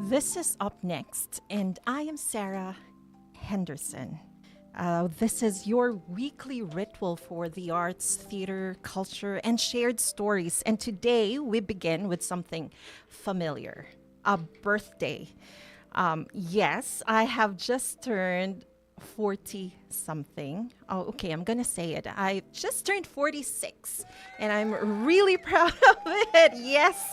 This is Up Next, and I am Sarah Henderson. This is your weekly ritual for the arts, theater, culture, and shared stories. And today we begin with something familiar, a birthday. Yes, I have just turned 40 something. Oh, okay, I'm gonna say it. I just turned 46 and I'm really proud of it. Yes,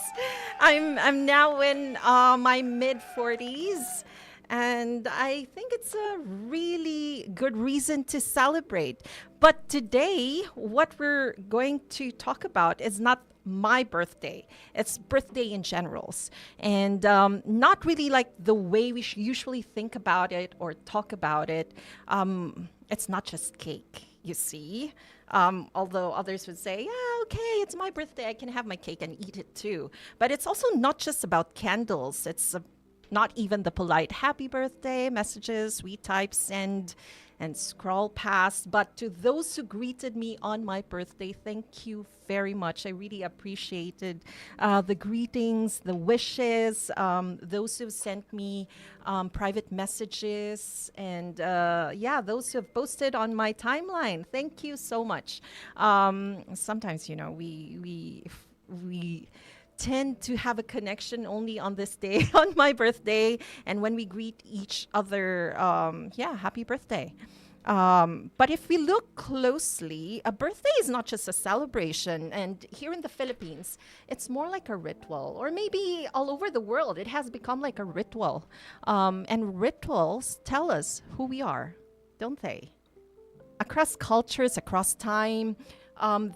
I'm now in my mid 40s. And I think it's a really good reason to celebrate. But today, what we're going to talk about is not my birthday. It's birthday in generals. And not really like the way we usually think about it or talk about it. It's not just cake, you see. Although others would say, yeah, okay, it's my birthday. I can have my cake and eat it too. But it's also not just about candles. It's not even the polite happy birthday messages we type, send, and scroll past. But to those who greeted me on my birthday, thank you very much. I really appreciated the greetings, the wishes, those who sent me private messages, and those who have posted on my timeline. Thank you so much. Sometimes, we tend to have a connection only on this day, on my birthday, and when we greet each other, happy birthday. But if we look closely, a birthday is not just a celebration. And here in the Philippines, it's more like a ritual. Or maybe all over the world, it has become like a ritual. And rituals tell us who we are, don't they? Across cultures, across time,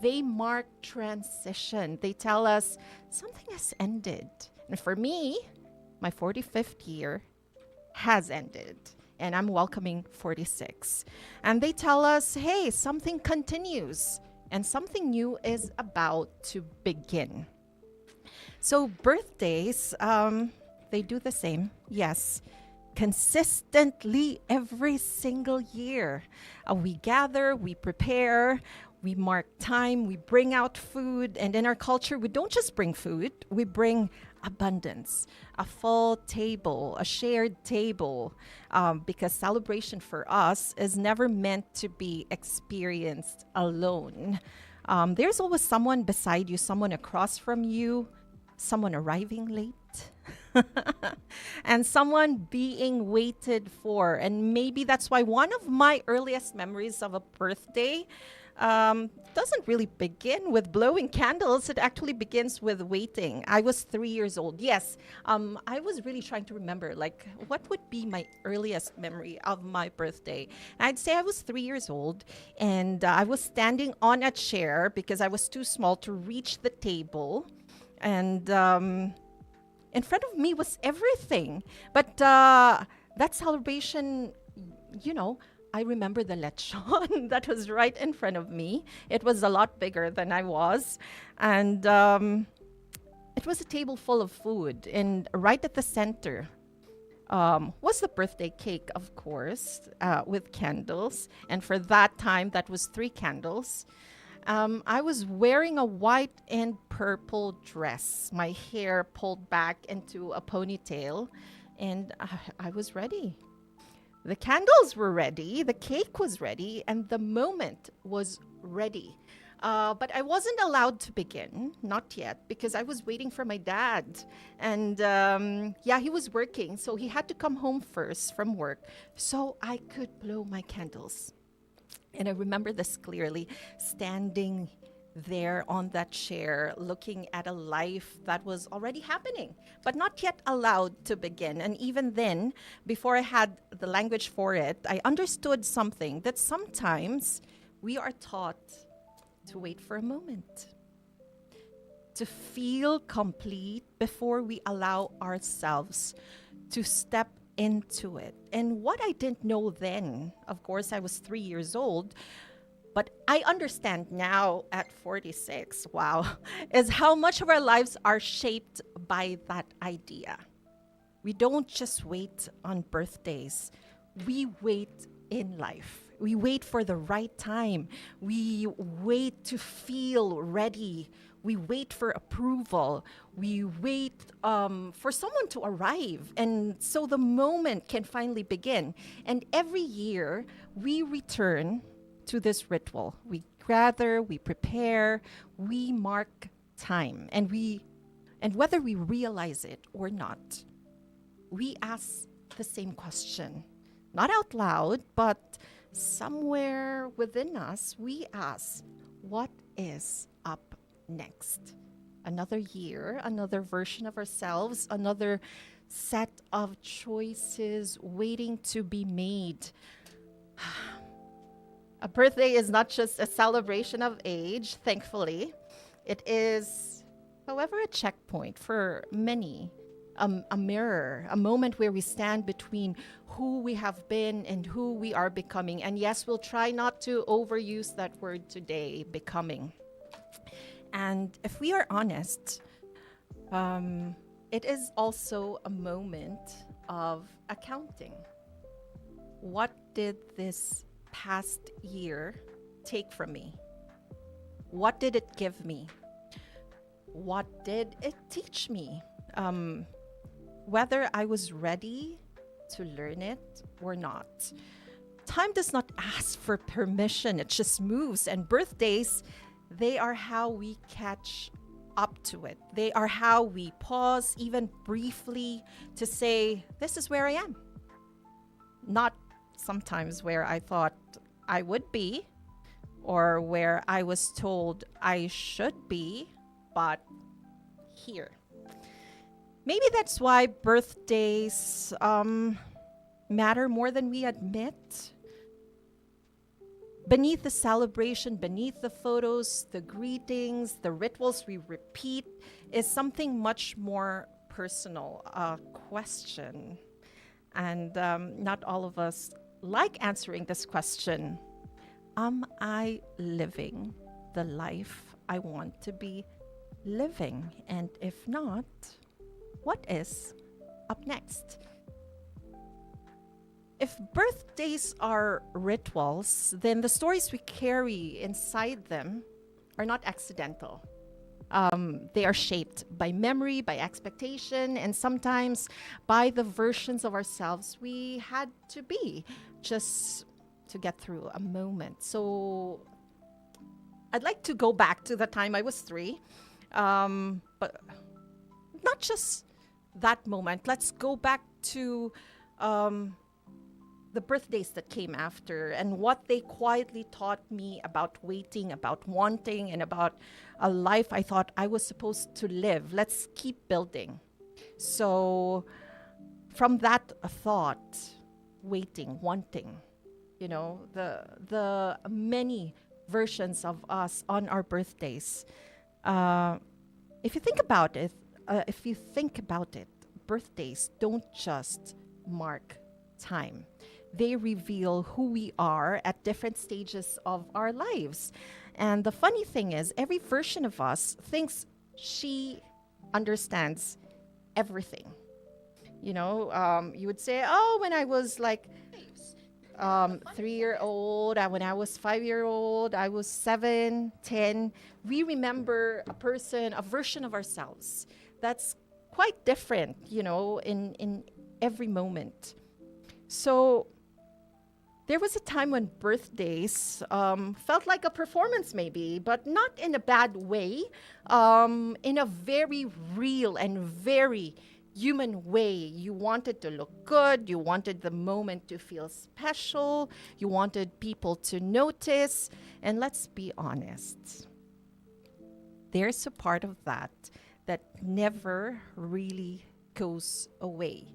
they mark transition. They tell us something has ended. And for me, my 45th year has ended. And I'm welcoming 46. And they tell us, hey, something continues. And something new is about to begin. So birthdays, they do the same. Yes. Consistently every single year. We gather, we prepare, we mark time, we bring out food, and in our culture, we don't just bring food, we bring abundance, a full table, a shared table, because celebration for us is never meant to be experienced alone. There's always someone beside you, someone across from you, someone arriving late. And someone being waited for. And maybe that's why one of my earliest memories of a birthday doesn't really begin with blowing candles. It actually begins with waiting. I was 3 years old. Yes, I was really trying to remember, like, what would be my earliest memory of my birthday? And I'd say I was 3 years old, and I was standing on a chair because I was too small to reach the table. And in front of me was everything. But that celebration, I remember the lechon that was right in front of me. It was a lot bigger than I was. And it was a table full of food. And right at the center was the birthday cake, of course, with candles. And for that time, that was 3 candles. I was wearing a white and purple dress, my hair pulled back into a ponytail, and I was ready. The candles were ready, the cake was ready, and the moment was ready. But I wasn't allowed to begin, not yet, because I was waiting for my dad. And yeah, he was working, so he had to come home first from work so I could blow my candles. And I remember this clearly, standing there on that chair, looking at a life that was already happening, but not yet allowed to begin. And even then, before I had the language for it, I understood something that sometimes we are taught to wait for a moment, to feel complete before we allow ourselves to step into it. And what I didn't know then, of course, I was 3 years old, but I understand now at 46, wow, is how much of our lives are shaped by that idea. We don't just wait on birthdays, we wait in life. We wait for the right time. We wait to feel ready. We wait for approval. We wait for someone to arrive. And so the moment can finally begin. And every year, we return to this ritual. We gather, we prepare, we mark time. And whether we realize it or not, we ask the same question. Not out loud, but somewhere within us, we ask, what is up next? Another year, another version of ourselves, another set of choices waiting to be made. A birthday is not just a celebration of age, thankfully. It is, however, a checkpoint for many, a mirror, a moment where we stand between who we have been and who we are becoming. And yes, we'll try not to overuse that word today, becoming. And if we are honest, it is also a moment of accounting. What did this past year take from me? What did it give me? What did it teach me? Whether I was ready to learn it or not. Time does not ask for permission, it just moves. And birthdays, they are how we catch up to it. They are how we pause, even briefly, to say, this is where I am. Not sometimes where I thought I would be or where I was told I should be, but here. Maybe that's why birthdays matter more than we admit. Beneath the celebration, beneath the photos, the greetings, the rituals we repeat is something much more personal, a question. And not all of us like answering this question. Am I living the life I want to be living? And if not, what is up next? If birthdays are rituals, then the stories we carry inside them are not accidental. They are shaped by memory, by expectation, and sometimes by the versions of ourselves we had to be just to get through a moment. So I'd like to go back to the time I was 3, but not just that moment. Let's go back to the birthdays that came after and what they quietly taught me about waiting, about wanting, and about a life I thought I was supposed to live. Let's keep building. So from that thought, waiting, wanting, the many versions of us on our birthdays. If you think about it, birthdays don't just mark time. They reveal who we are at different stages of our lives. And the funny thing is, every version of us thinks she understands everything. You would say, oh, when I was like 3-year-old, when I was 5-year-old, I was 7, 10. We remember a version of ourselves that's quite different, in every moment. So There was a time when birthdays felt like a performance, maybe, but not in a bad way, in a very real and very human way. You wanted to look good, you wanted the moment to feel special, you wanted people to notice. And let's be honest, there's a part of that that never really goes away.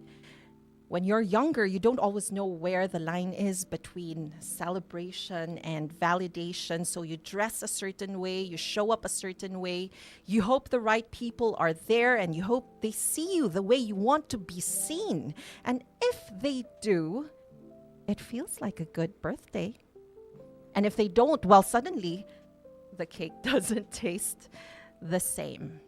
When you're younger, you don't always know where the line is between celebration and validation. So you dress a certain way, you show up a certain way, you hope the right people are there, and you hope they see you the way you want to be seen. And if they do, it feels like a good birthday. And if they don't, well, suddenly the cake doesn't taste the same.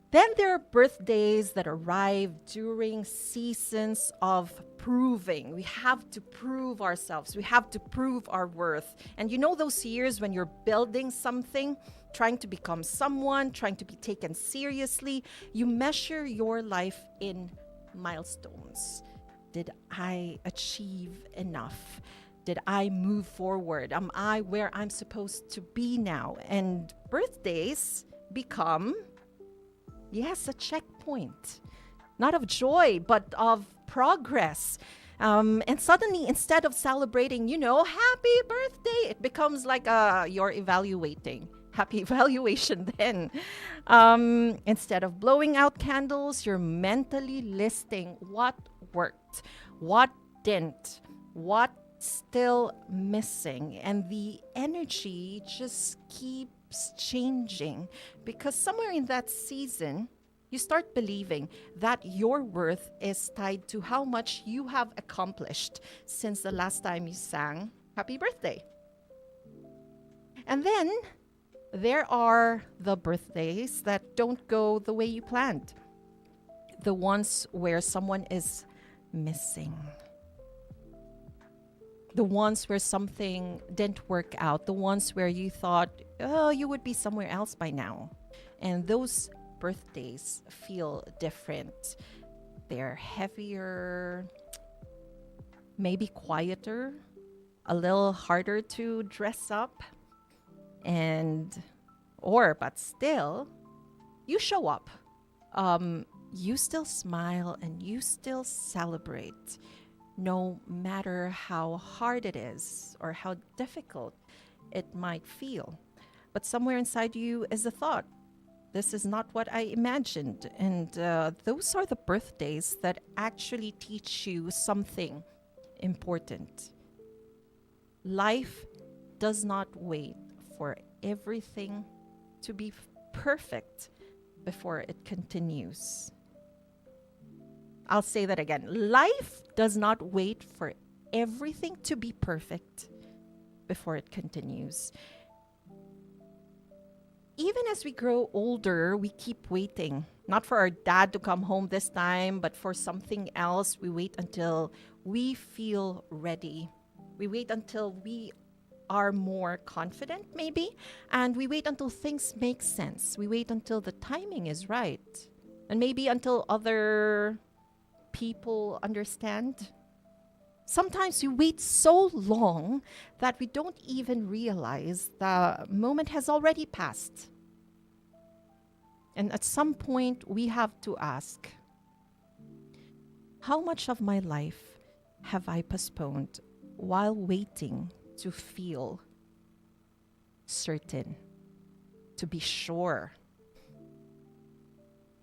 Then there are birthdays that arrive during seasons of proving. We have to prove ourselves. We have to prove our worth. And you know those years when you're building something, trying to become someone, trying to be taken seriously, you measure your life in milestones. Did I achieve enough? Did I move forward? Am I where I'm supposed to be now? And birthdays become, yes, a checkpoint, not of joy, but of progress. And suddenly, instead of celebrating, happy birthday, it becomes like you're evaluating. Happy evaluation then. Instead of blowing out candles, you're mentally listing what worked, what didn't, what still missing. And the energy just keeps changing, because somewhere in that season, you start believing that your worth is tied to how much you have accomplished since the last time you sang happy birthday. And then there are the birthdays that don't go the way you planned, the ones where someone is missing, the ones where something didn't work out, the ones where you thought, oh, you would be somewhere else by now. And those birthdays feel different. They're heavier, maybe quieter, a little harder to dress up, but still, you show up. You still smile and you still celebrate, no matter how hard it is or how difficult it might feel. But somewhere inside you is a thought, this is not what I imagined. And those are the birthdays that actually teach you something important. Life does not wait for everything to be perfect before it continues. I'll say that again. Life does not wait for everything to be perfect before it continues. Even as we grow older, we keep waiting. Not for our dad to come home this time, but for something else. We wait until we feel ready. We wait until we are more confident, maybe. And we wait until things make sense. We wait until the timing is right. And maybe until other people understand. Sometimes we wait so long that we don't even realize the moment has already passed. And at some point, we have to ask, how much of my life have I postponed while waiting to feel certain, to be sure?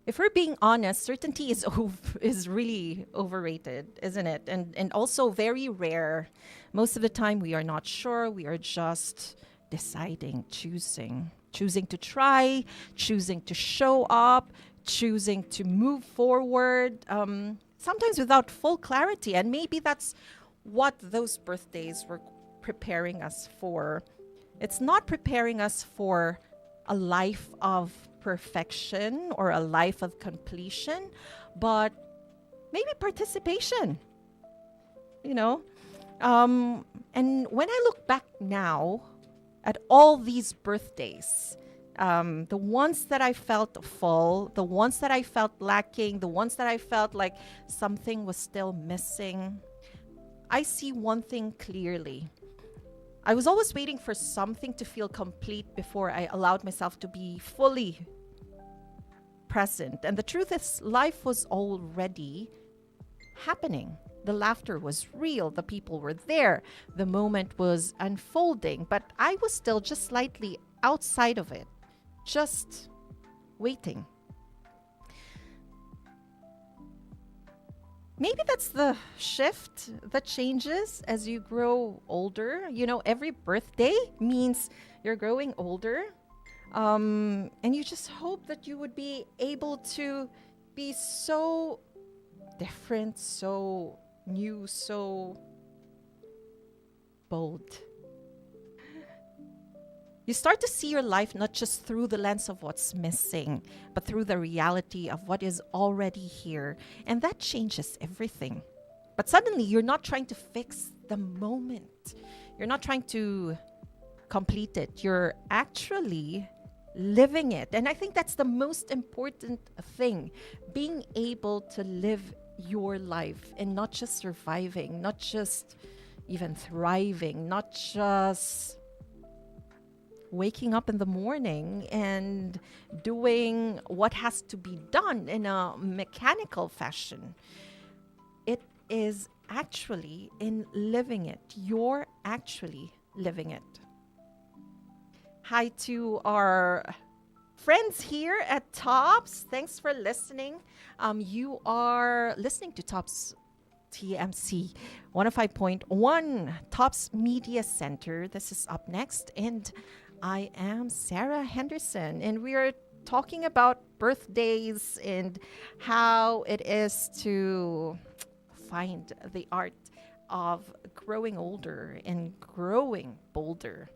If we're being honest, certainty is really overrated, isn't it? And also very rare. Most of the time we are not sure. We are just deciding, choosing to try, choosing to show up, choosing to move forward, sometimes without full clarity. And maybe that's what those birthdays were preparing us for. It's not preparing us for a life of perfection or a life of completion, but maybe participation, and when I look back now at all these birthdays, the ones that I felt full, the ones that I felt lacking, the ones that I felt like something was still missing, I see one thing clearly. I was always waiting for something to feel complete before I allowed myself to be fully present. And the truth is, life was already happening. The laughter was real, the people were there, the moment was unfolding, but I was still just slightly outside of it, just waiting. Maybe that's the shift that changes as you grow older. Every birthday means you're growing older. And you just hope that you would be able to be so different, so new, so bold. You start to see your life not just through the lens of what's missing, but through the reality of what is already here. And that changes everything. But suddenly, you're not trying to fix the moment. You're not trying to complete it. You're actually living it. And I think that's the most important thing. Being able to live your life and not just surviving, not just even thriving, not just waking up in the morning and doing what has to be done in a mechanical fashion. It is actually in living it. You're actually living it. Hi to our friends here at Tops. Thanks for listening. You are listening to Tops TMC 105.1 Tops Media Center. This is Up Next, and I am Sarah Henderson, and we are talking about birthdays and how it is to find the art of growing older and growing bolder.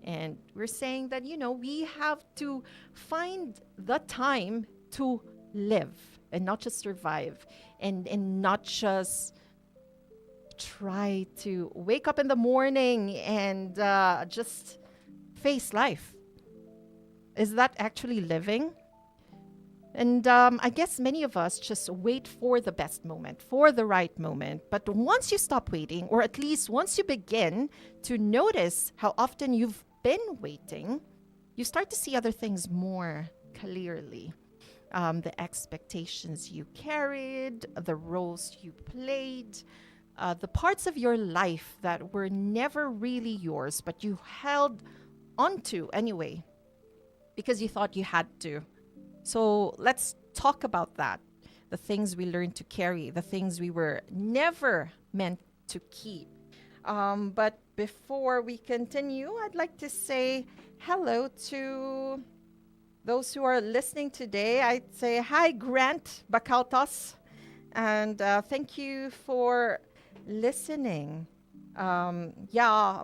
And we're saying that, we have to find the time to live and not just survive and not just try to wake up in the morning and just face life. Is that actually living? And I guess many of us just wait for the best moment, for the right moment. But once you stop waiting, or at least once you begin to notice how often you've been waiting, you start to see other things more clearly. The expectations you carried, the roles you played, the parts of your life that were never really yours, but you held onto anyway because you thought you had to. So let's talk about that. The things we learned to carry, the things we were never meant to keep. But before we continue, I'd like to say hello to those who are listening today. I'd say hi, Grant Bacautas, and thank you for listening.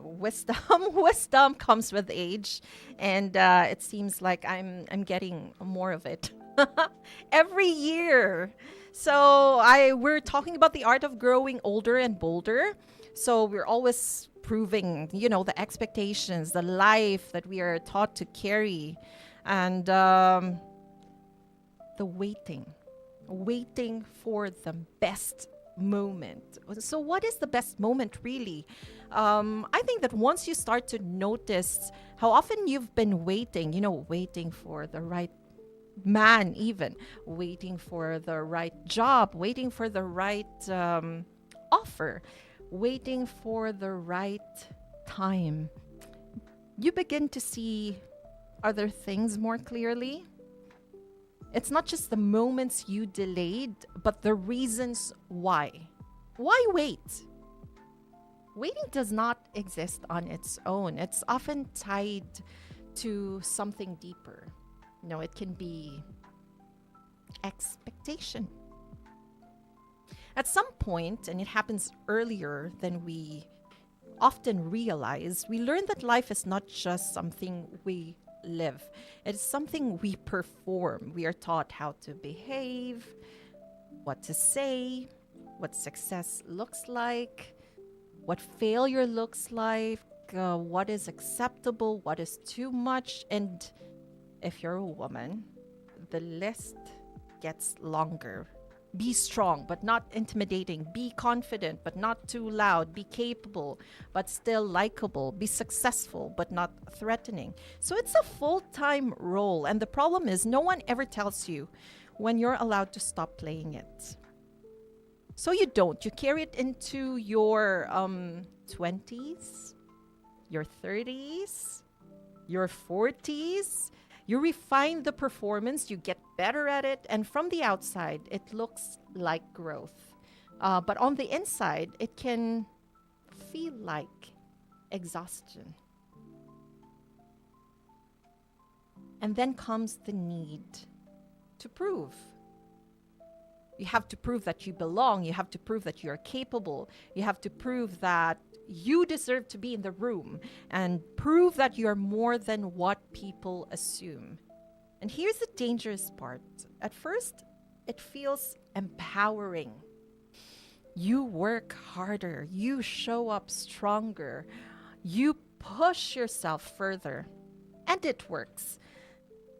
Wisdom wisdom comes with age, and it seems like I'm getting more of it every year. So we're talking about the art of growing older and bolder. So we're always proving, the expectations, the life that we are taught to carry, and the waiting for the best moment. So what is the best moment really? I think that once you start to notice how often you've been waiting, waiting for the right man, even waiting for the right job, waiting for the right offer, waiting for the right time, you begin to see other things more clearly. It's not just the moments you delayed, but the reasons why. Why wait? Waiting does not exist on its own. It's often tied to something deeper. It can be expectation. At some point, and it happens earlier than we often realize, we learn that life is not just something we live. It's something we perform. We are taught how to behave, what to say, what success looks like, what failure looks like, what is acceptable, what is too much. And if you're a woman, the list gets longer. Be strong, but not intimidating. Be confident, but not too loud. Be capable, but still likable. Be successful, but not threatening. So it's a full time role. And the problem is, no one ever tells you when you're allowed to stop playing it. So you don't. You carry it into your 20s, your 30s, your 40s. You refine the performance, you get better at it, and from the outside, it looks like growth. But on the inside, it can feel like exhaustion. And then comes the need to prove. You have to prove that you belong. You have to prove that you're capable. You have to prove that you deserve to be in the room and prove that you're more than what people assume. And here's the dangerous part. At first, it feels empowering. You work harder. You show up stronger. You push yourself further. And it works.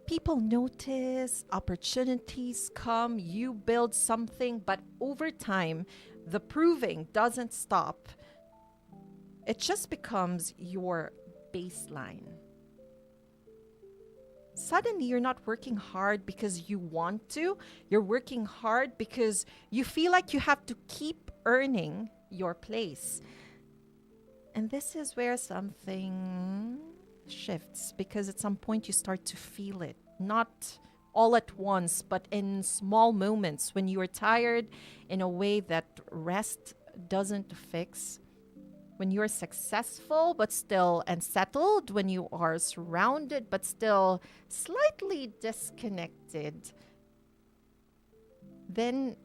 People notice, opportunities come, you build something, but over time, the proving doesn't stop. It just becomes your baseline. Suddenly, you're not working hard because you want to. You're working hard because you feel like you have to keep earning your place. And this is where something shifts, because at some point you start to feel it, not all at once, but in small moments when you are tired in a way that rest doesn't fix, when you are successful but still unsettled, when you are surrounded but still slightly disconnected. Then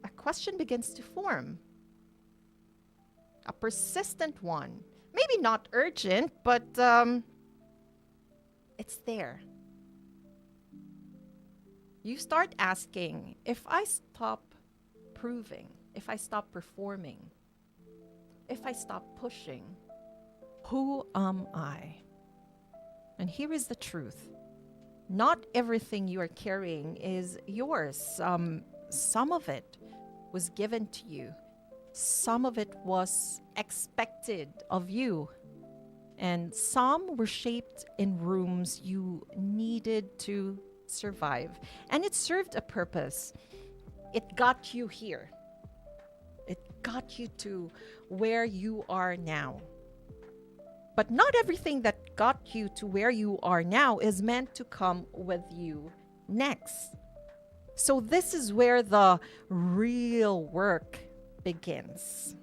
a question begins to form, a persistent one. Maybe not urgent, but it's there. You start asking, if I stop proving, if I stop performing, if I stop pushing, who am I? And here is the truth. Not everything you are carrying is yours. Some of it was given to you. Some of it was expected of you. And some were shaped in rooms you needed to survive. And it served a purpose. It got you here. It got you to where you are now. But not everything that got you to where you are now is meant to come with you next. So this is where the real work begins.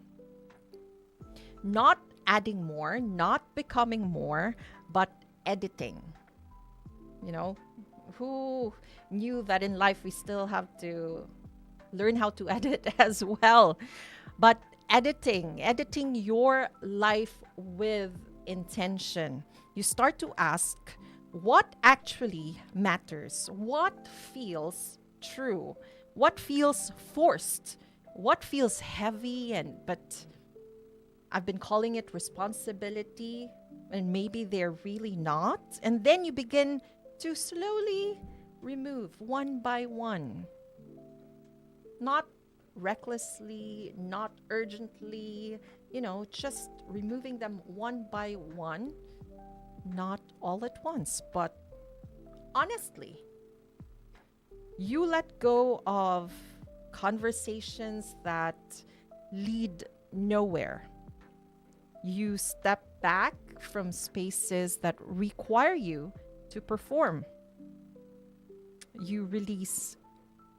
Not adding more, not becoming more, but editing. You know, who knew that in life we still have to learn how to edit as well? But editing your life with intention. You start to ask, what actually matters? What feels true? What feels forced? What feels heavy? But I've been calling it responsibility, and maybe they're really not. And then you begin to slowly remove one by one. Not recklessly, not urgently, just removing them one by one, not all at once, but honestly. You let go of conversations that lead nowhere. You step back from spaces that require you to perform. You release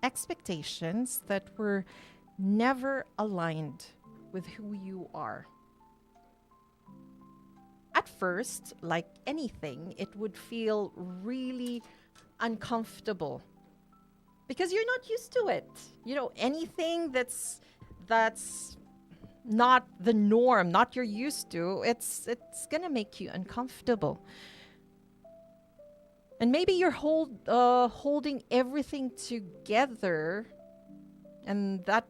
expectations that were never aligned with who you are. At first, like anything, it would feel really uncomfortable because you're not used to it. Anything that's not the norm, not you're used to, it's gonna make you uncomfortable. And maybe you're holding everything together, and that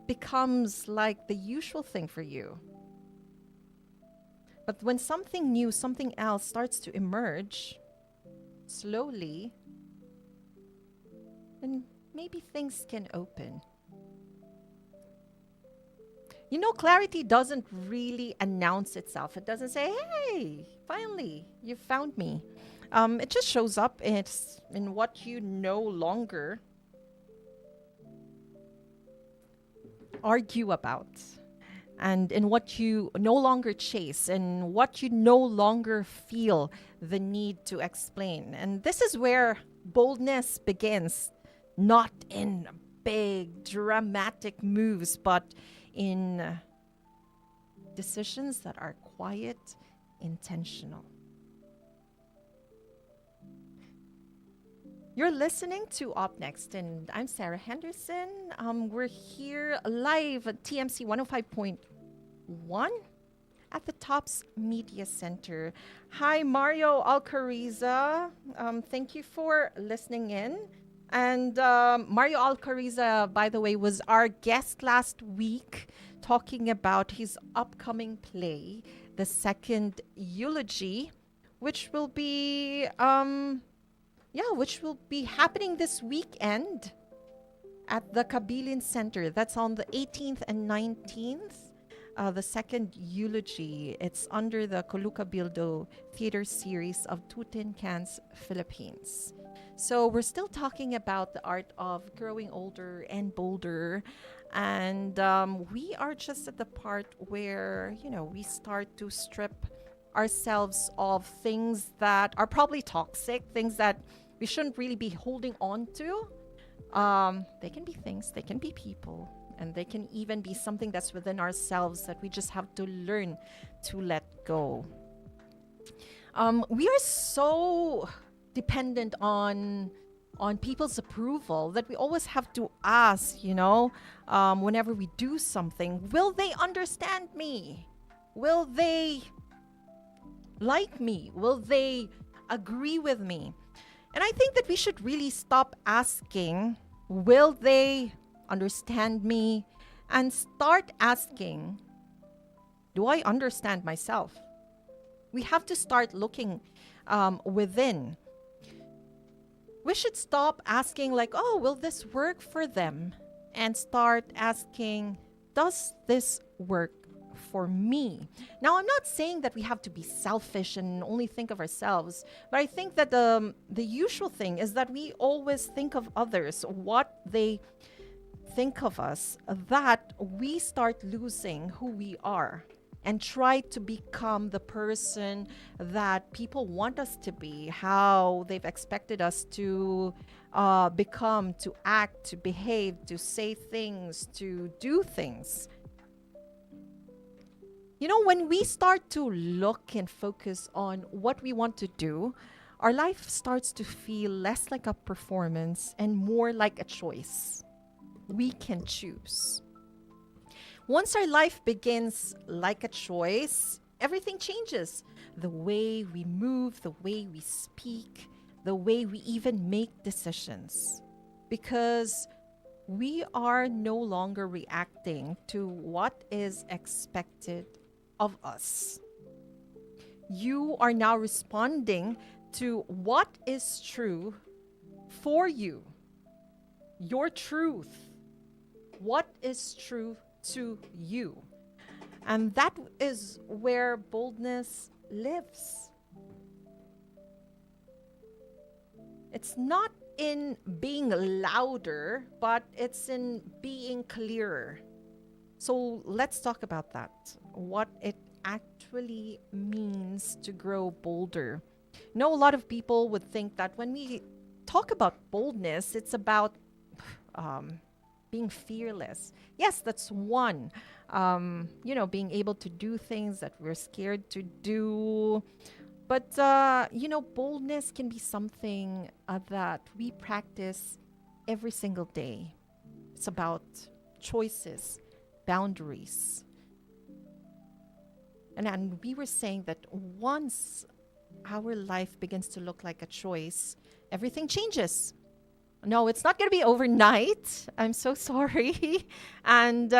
becomes like the usual thing for you. But when something new, something else starts to emerge slowly, and maybe things can open. You know, clarity doesn't really announce itself. It doesn't say, hey, finally, you found me. It just shows up. It's in what you no longer argue about, and in what you no longer chase, and what you no longer feel the need to explain. And this is where boldness begins, not in big, dramatic moves, but in decisions that are quiet, intentional. You're listening to Up Next, and I'm Sarah Henderson. We're here live at TMC 105.1 at the Tops Media Center. Hi, Mario Alcariza. Thank you for listening in. And Mario Alcariza, by the way, was our guest last week talking about his upcoming play, The Second Eulogy, which will be happening this weekend at the Kabilin Center. That's on the 18th and 19th. The Second Eulogy. It's under the Coluca Bildo Theater Series of Tutin Cans, Philippines. So we're still talking about the art of growing older and bolder. And we are just at the part where, we start to strip ourselves of things that are probably toxic, things that we shouldn't really be holding on to. They can be things, they can be people, and they can even be something that's within ourselves that we just have to learn to let go. We are so dependent on people's approval that we always have to ask, whenever we do something, will they understand me? Will they like me? Will they agree with me? And I think that we should really stop asking, will they understand me? And start asking, do I understand myself? We have to start looking within. We should stop asking like, oh, will this work for them? And start asking, does this work for me? Now, I'm not saying that we have to be selfish and only think of ourselves, but I think that the usual thing is that we always think of others, what they think of us, that we start losing who we are and try to become the person that people want us to be, how they've expected us to become, to act, to behave, to say things, to do things. When we start to look and focus on what we want to do, our life starts to feel less like a performance and more like a choice. We can choose. Once our life begins like a choice, everything changes. The way we move, the way we speak, the way we even make decisions. Because we are no longer reacting to what is expected of us. You are now responding to what is true for you. Your truth. What is true to you. And that is where boldness lives. It's not in being louder, but it's in being clearer. So let's talk about that. What it actually means to grow bolder. A lot of people would think that when we talk about boldness, it's about being fearless. Yes, that's one. Being able to do things that we're scared to do. But, boldness can be something that we practice every single day. It's about choices, boundaries. And we were saying that once our life begins to look like a choice, everything changes. No, it's not going to be overnight. I'm so sorry. And,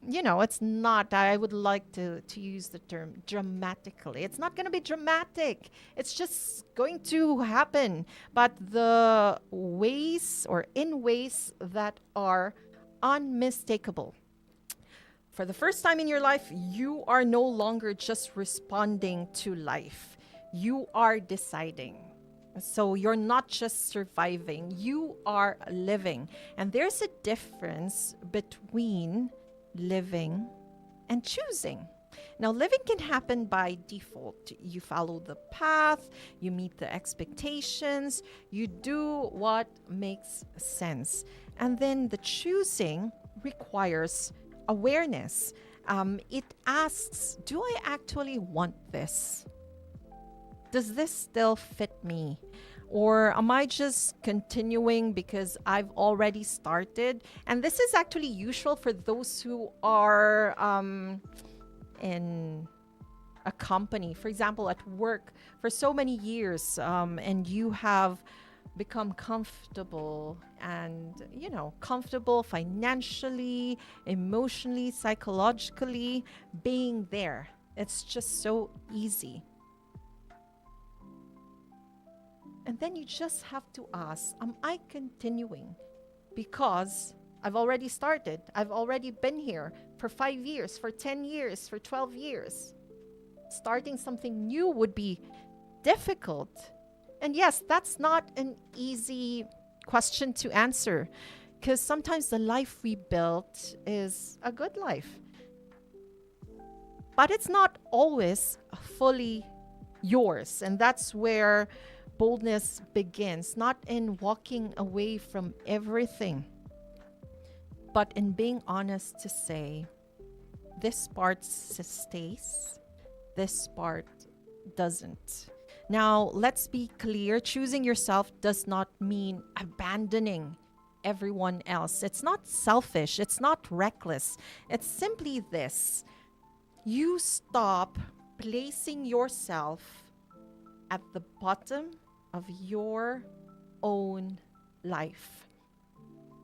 it's not, I would like to use the term dramatically. It's not going to be dramatic. It's just going to happen. But the ways or in ways that are unmistakable. For the first time in your life, you are no longer just responding to life. You are deciding. So you're not just surviving, you are living. And there's a difference between living and choosing. Now, living can happen by default. You follow the path, you meet the expectations, you do what makes sense. And then the choosing requires awareness. It asks, do I actually want this? Does this still fit me? Or am I just continuing because I've already started? And this is actually usual for those who are in a company, for example, at work for so many years, and you have become comfortable and, comfortable financially, emotionally, psychologically, being there. It's just so easy. And then you just have to ask, am I continuing? Because I've already started. I've already been here for 5 years, for 10 years, for 12 years. Starting something new would be difficult. And yes, that's not an easy question to answer, because sometimes the life we built is a good life. But it's not always fully yours. And that's where boldness begins, not in walking away from everything, but in being honest to say, this part stays, this part doesn't. Now, let's be clear, choosing yourself does not mean abandoning everyone else. It's not selfish, it's not reckless. It's simply this: you stop placing yourself at the bottom of your own life.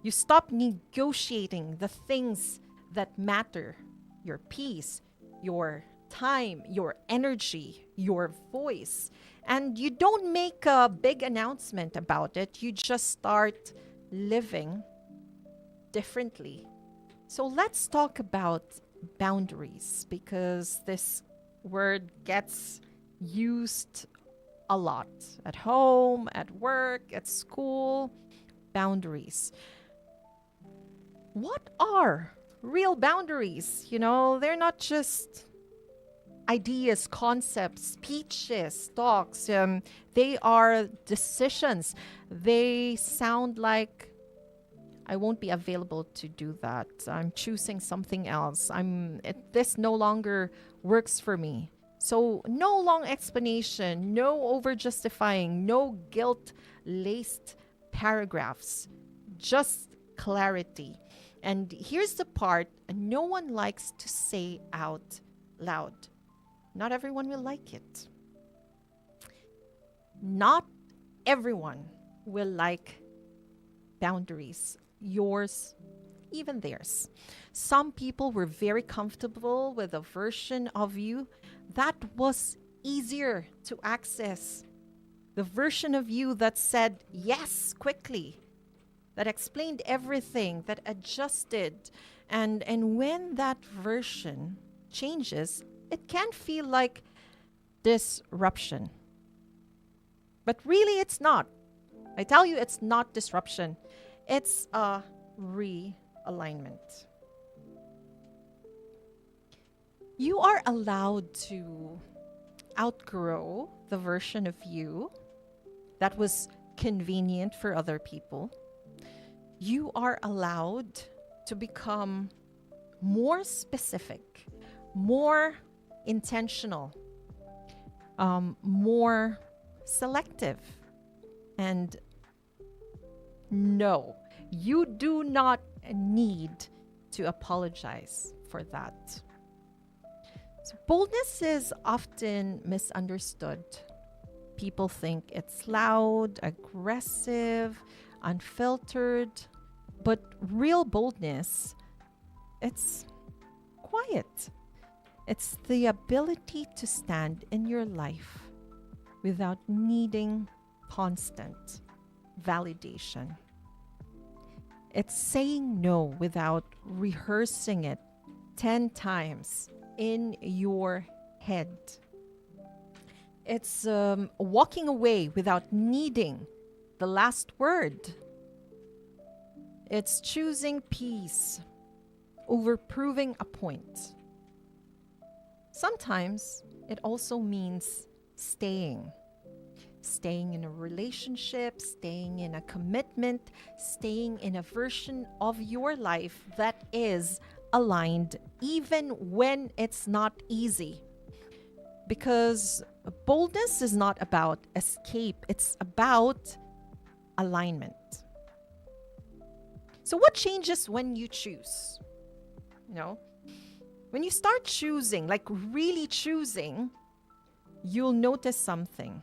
You stop negotiating the things that matter: your peace, your time, your energy, your voice. And you don't make a big announcement about it. You just start living differently. So let's talk about boundaries, because this word gets used a lot at home, at work, at school. Boundaries. What are real boundaries? They're not just ideas, concepts, speeches, talks. They are decisions. They sound like, I won't be available to do that. I'm choosing something else. This no longer works for me. So no long explanation, no over justifying, no guilt laced paragraphs, just clarity. And here's the part no one likes to say out loud. Not everyone will like it. Not everyone will like boundaries, yours, even theirs. Some people were very comfortable with a version of you that was easier to access. The version of you that said yes quickly, that explained everything, that adjusted. And when that version changes, it can feel like disruption. But really, it's not. I tell you, it's not disruption. It's a realignment. You are allowed to outgrow the version of you that was convenient for other people. You are allowed to become more specific, more intentional, more selective. And no, you do not need to apologize for that. So boldness is often misunderstood. People think it's loud, aggressive, unfiltered, but real boldness, it's quiet. It's the ability to stand in your life without needing constant validation. It's saying no without rehearsing it 10 times in your head. It's walking away without needing the last word. It's choosing peace over proving a point. Sometimes it also means staying in a relationship, staying in a commitment, staying in a version of your life that is aligned even when it's not easy. Because boldness is not about escape, it's about alignment. So what changes when you choose? When you start choosing, like really choosing, you'll notice something.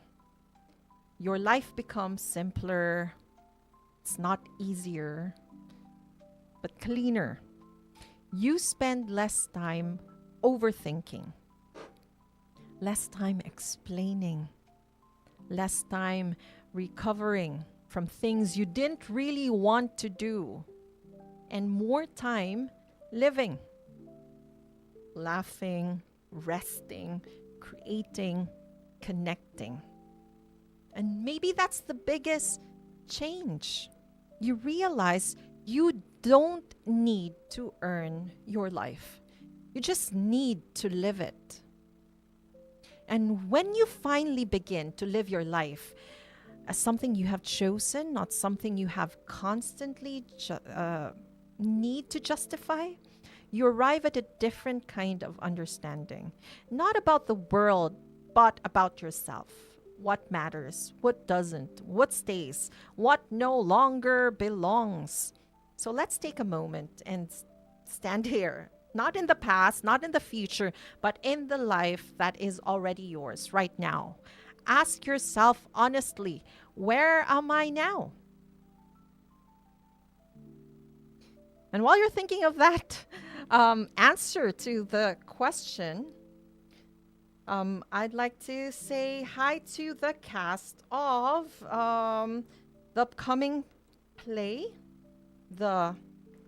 Your life becomes simpler. It's not easier, but cleaner. You spend less time overthinking, less time explaining, less time recovering from things you didn't really want to do, and more time living, laughing, resting, creating, connecting. And maybe that's the biggest change. You realize you don't need to earn your life. You just need to live it. And when you finally begin to live your life as something you have chosen, not something you have constantly need to justify, you arrive at a different kind of understanding. Not about the world, but about yourself. What matters, what doesn't, what stays, what no longer belongs. So let's take a moment and stand here, not in the past, not in the future, but in the life that is already yours right now. Ask yourself honestly, where am I now? And while you're thinking of that answer to the question, I'd like to say hi to the cast of the upcoming play, The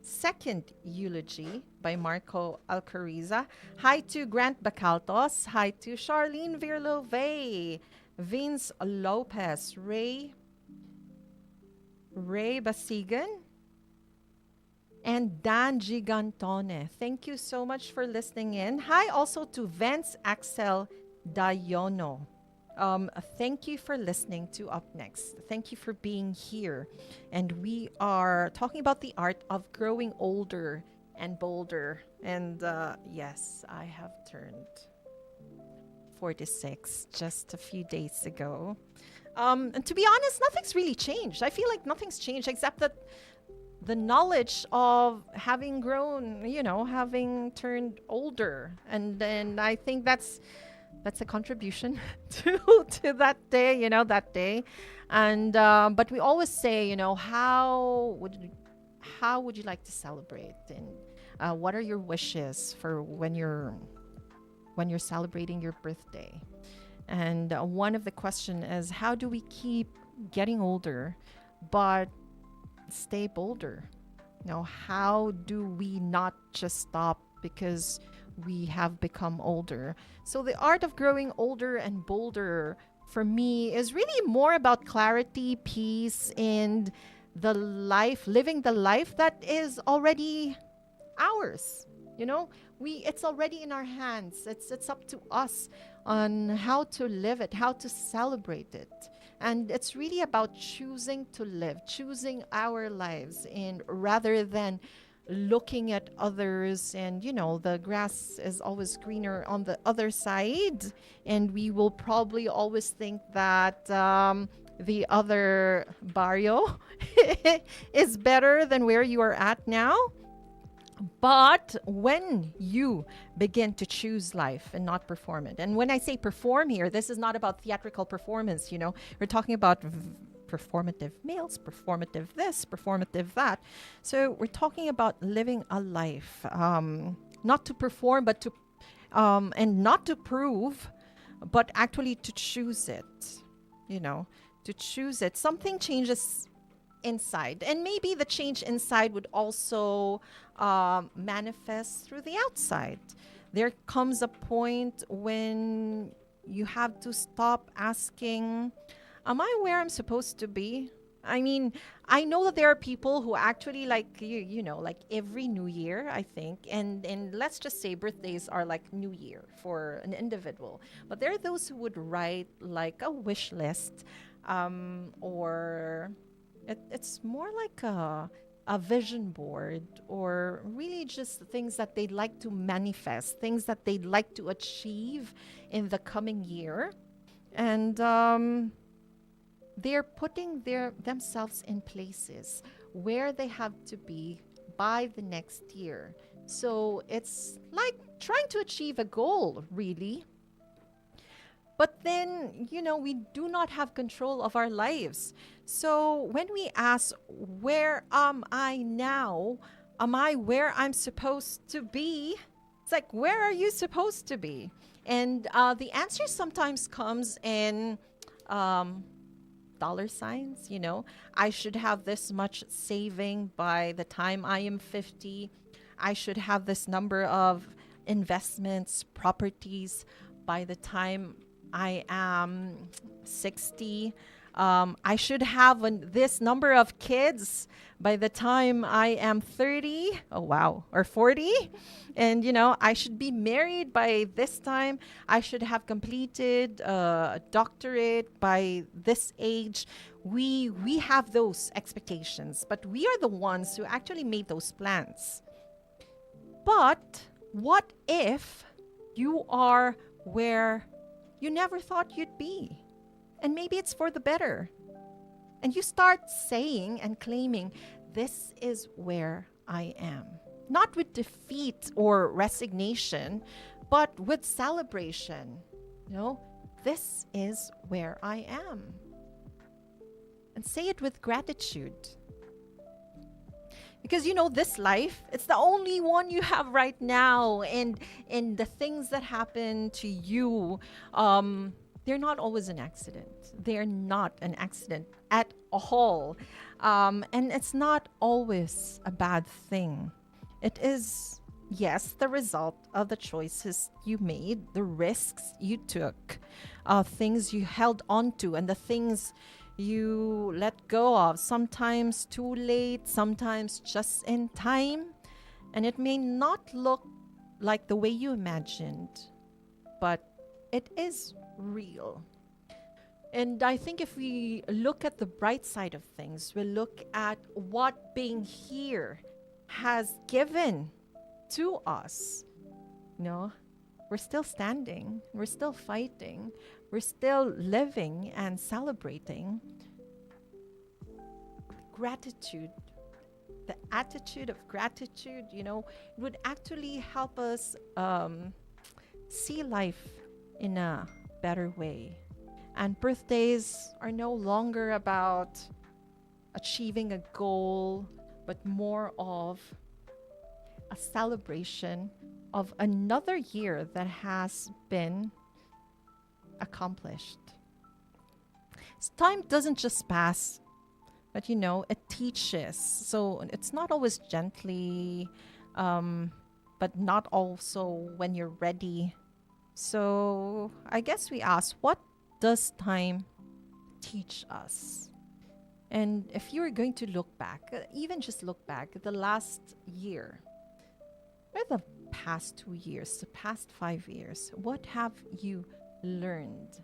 Second Eulogy by Marco Alcoriza. Hi to Grant Bacaltos. Hi to Charlene Virlove, Vince Lopez, Ray Basigan, and Dan Gigantone. Thank you so much for listening in. Hi also to Vance Axel Dayono. Thank you for listening to Up Next. Thank you for being here. And we are talking about the art of growing older and bolder. And yes, I have turned 46 just a few days ago. And to be honest, nothing's really changed. I feel like nothing's changed except that the knowledge of having grown, having turned older. And then I think that's a contribution to that day, that day. And but we always say, how would you like to celebrate, and what are your wishes for when you're celebrating your birthday? And one of the question is, how do we keep getting older but stay bolder? How do we not just stop because we have become older? So the art of growing older and bolder for me is really more about clarity, peace, and living the life that is already ours. It's already in our hands. It's up to us on how to live it, how to celebrate it. And it's really about choosing to live, choosing our lives, and rather than looking at others, and the grass is always greener on the other side, and we will probably always think that the other barrio is better than where you are at now. But when you begin to choose life and not perform it, and when I say perform here, this is not about theatrical performance, we're talking about performative males, performative this, performative that. So we're talking about living a life not to perform, but to and not to prove, but actually to choose it. You know, to choose it. Something changes inside, and maybe the change inside would also manifest through the outside. There comes a point when you have to stop asking, am I where I'm supposed to be? I mean, I know that there are people who actually like you know, like every new year, I think, and let's just say birthdays are like new year for an individual. But there are those who would write like a wish list, or it's more like a vision board, or really just things that they'd like to manifest, things that they'd like to achieve in the coming year. And they're putting themselves in places where they have to be by the next year. So it's like trying to achieve a goal, really. But then, you know, we do not have control of our lives. So when we ask, where am I now? Am I where I'm supposed to be? It's like, where are you supposed to be? And the answer sometimes comes in dollar signs, you know. I should have this much saving by the time I am 50. I should have this number of investments, properties by the time I am 60. I should have this number of kids by the time I am 30. Oh, wow. Or 40. And, you know, I should be married by this time. I should have completed a doctorate by this age. We have those expectations, but we are the ones who actually made those plans. But what if you are where you never thought you'd be? And maybe it's for the better. And you start saying and claiming, this is where I am. Not with defeat or resignation, but with celebration. You know, this is where I am. And say it with gratitude. Because you know, this life, it's the only one you have right now. And the things that happen to you, they're not always an accident. They're not an accident at all. And it's not always a bad thing. It is, yes, the result of the choices you made, the risks you took, things you held on to, and the things you let go of, sometimes too late, sometimes just in time. And it may not look like the way you imagined, but it is real. And I think if we look at the bright side of things, we look at what being here has given to us. You know, we're still standing, we're still fighting, we're still living and celebrating. Gratitude, the attitude of gratitude, you know, would actually help us see life in a better way. And birthdays are no longer about achieving a goal, but more of a celebration of another year that has been accomplished. Time doesn't just pass, but you know, it teaches. So it's not always gently, but not also when you're ready. So I guess we ask, what does time teach us? And if you were going to look back, even just look back at the last year, or the past 2 years, the past 5 years, what have you learned?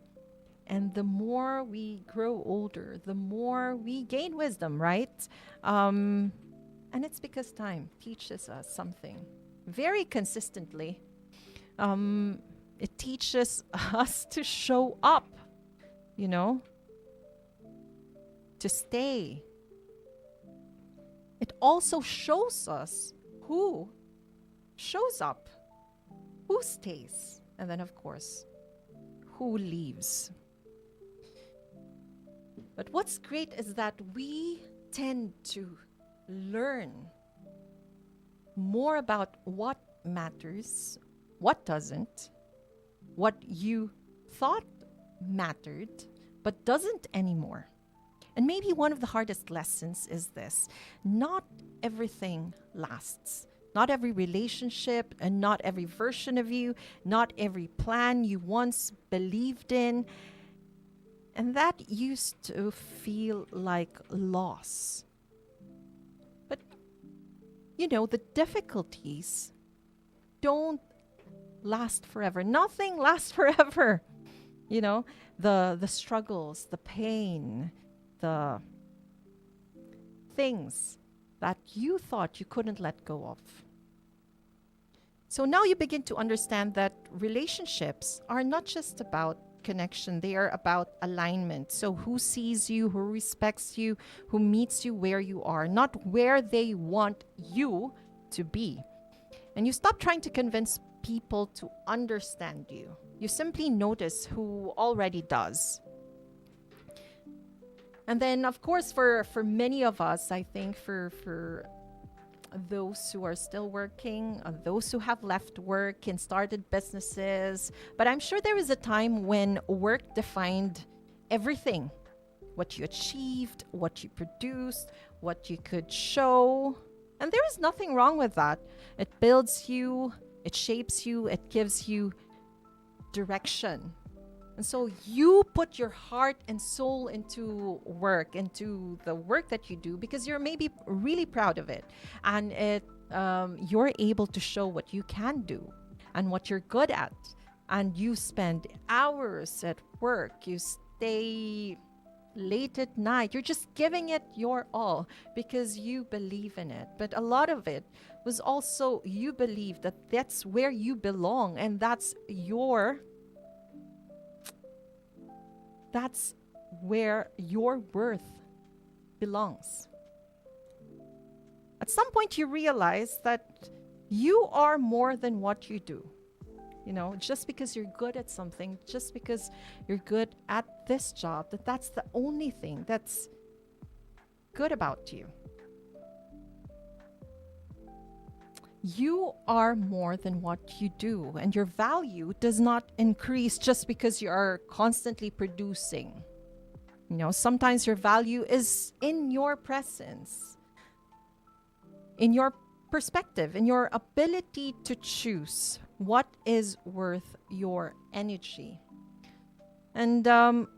And the more we grow older, the more we gain wisdom, right? And it's because time teaches us something very consistently. It teaches us to show up, you know, to stay. It also shows us who shows up, who stays, and then, of course, who leaves. But what's great is that we tend to learn more about what matters, what doesn't, what you thought mattered, but doesn't anymore. And maybe one of the hardest lessons is this: not everything lasts. Not every relationship and not every version of you, not every plan you once believed in. And that used to feel like loss. But, the difficulties don't last forever. Nothing lasts forever. The struggles, the pain, the things that you thought you couldn't let go of. So now you begin to understand that relationships are not just about connection, they are about alignment. So who sees you, who respects you, who meets you where you are, not where they want you to be. And you stop trying to convince people to understand you. You simply notice who already does. And then, of course, for many of us, I think for those who are still working, those who have left work and started businesses, but I'm sure there was a time when work defined everything. What you achieved, what you produced, what you could show. And there is nothing wrong with that. It builds you, it shapes you, it gives you direction. And so you put your heart and soul into the work that you do, because you're maybe really proud of it. And you're able to show what you can do and what you're good at. And you spend hours at work. You stay late at night. You're just giving it your all because you believe in it. But a lot of it was also you believe that that's where you belong, and that's where your worth belongs. At some point, you realize that you are more than what you do. Just because you're good at something, just because you're good at this job, that's the only thing that's good about you. You are more than what you do, and your value does not increase just because you are constantly producing. Sometimes your value is in your presence, in your perspective, in your ability to choose what is worth your energy. And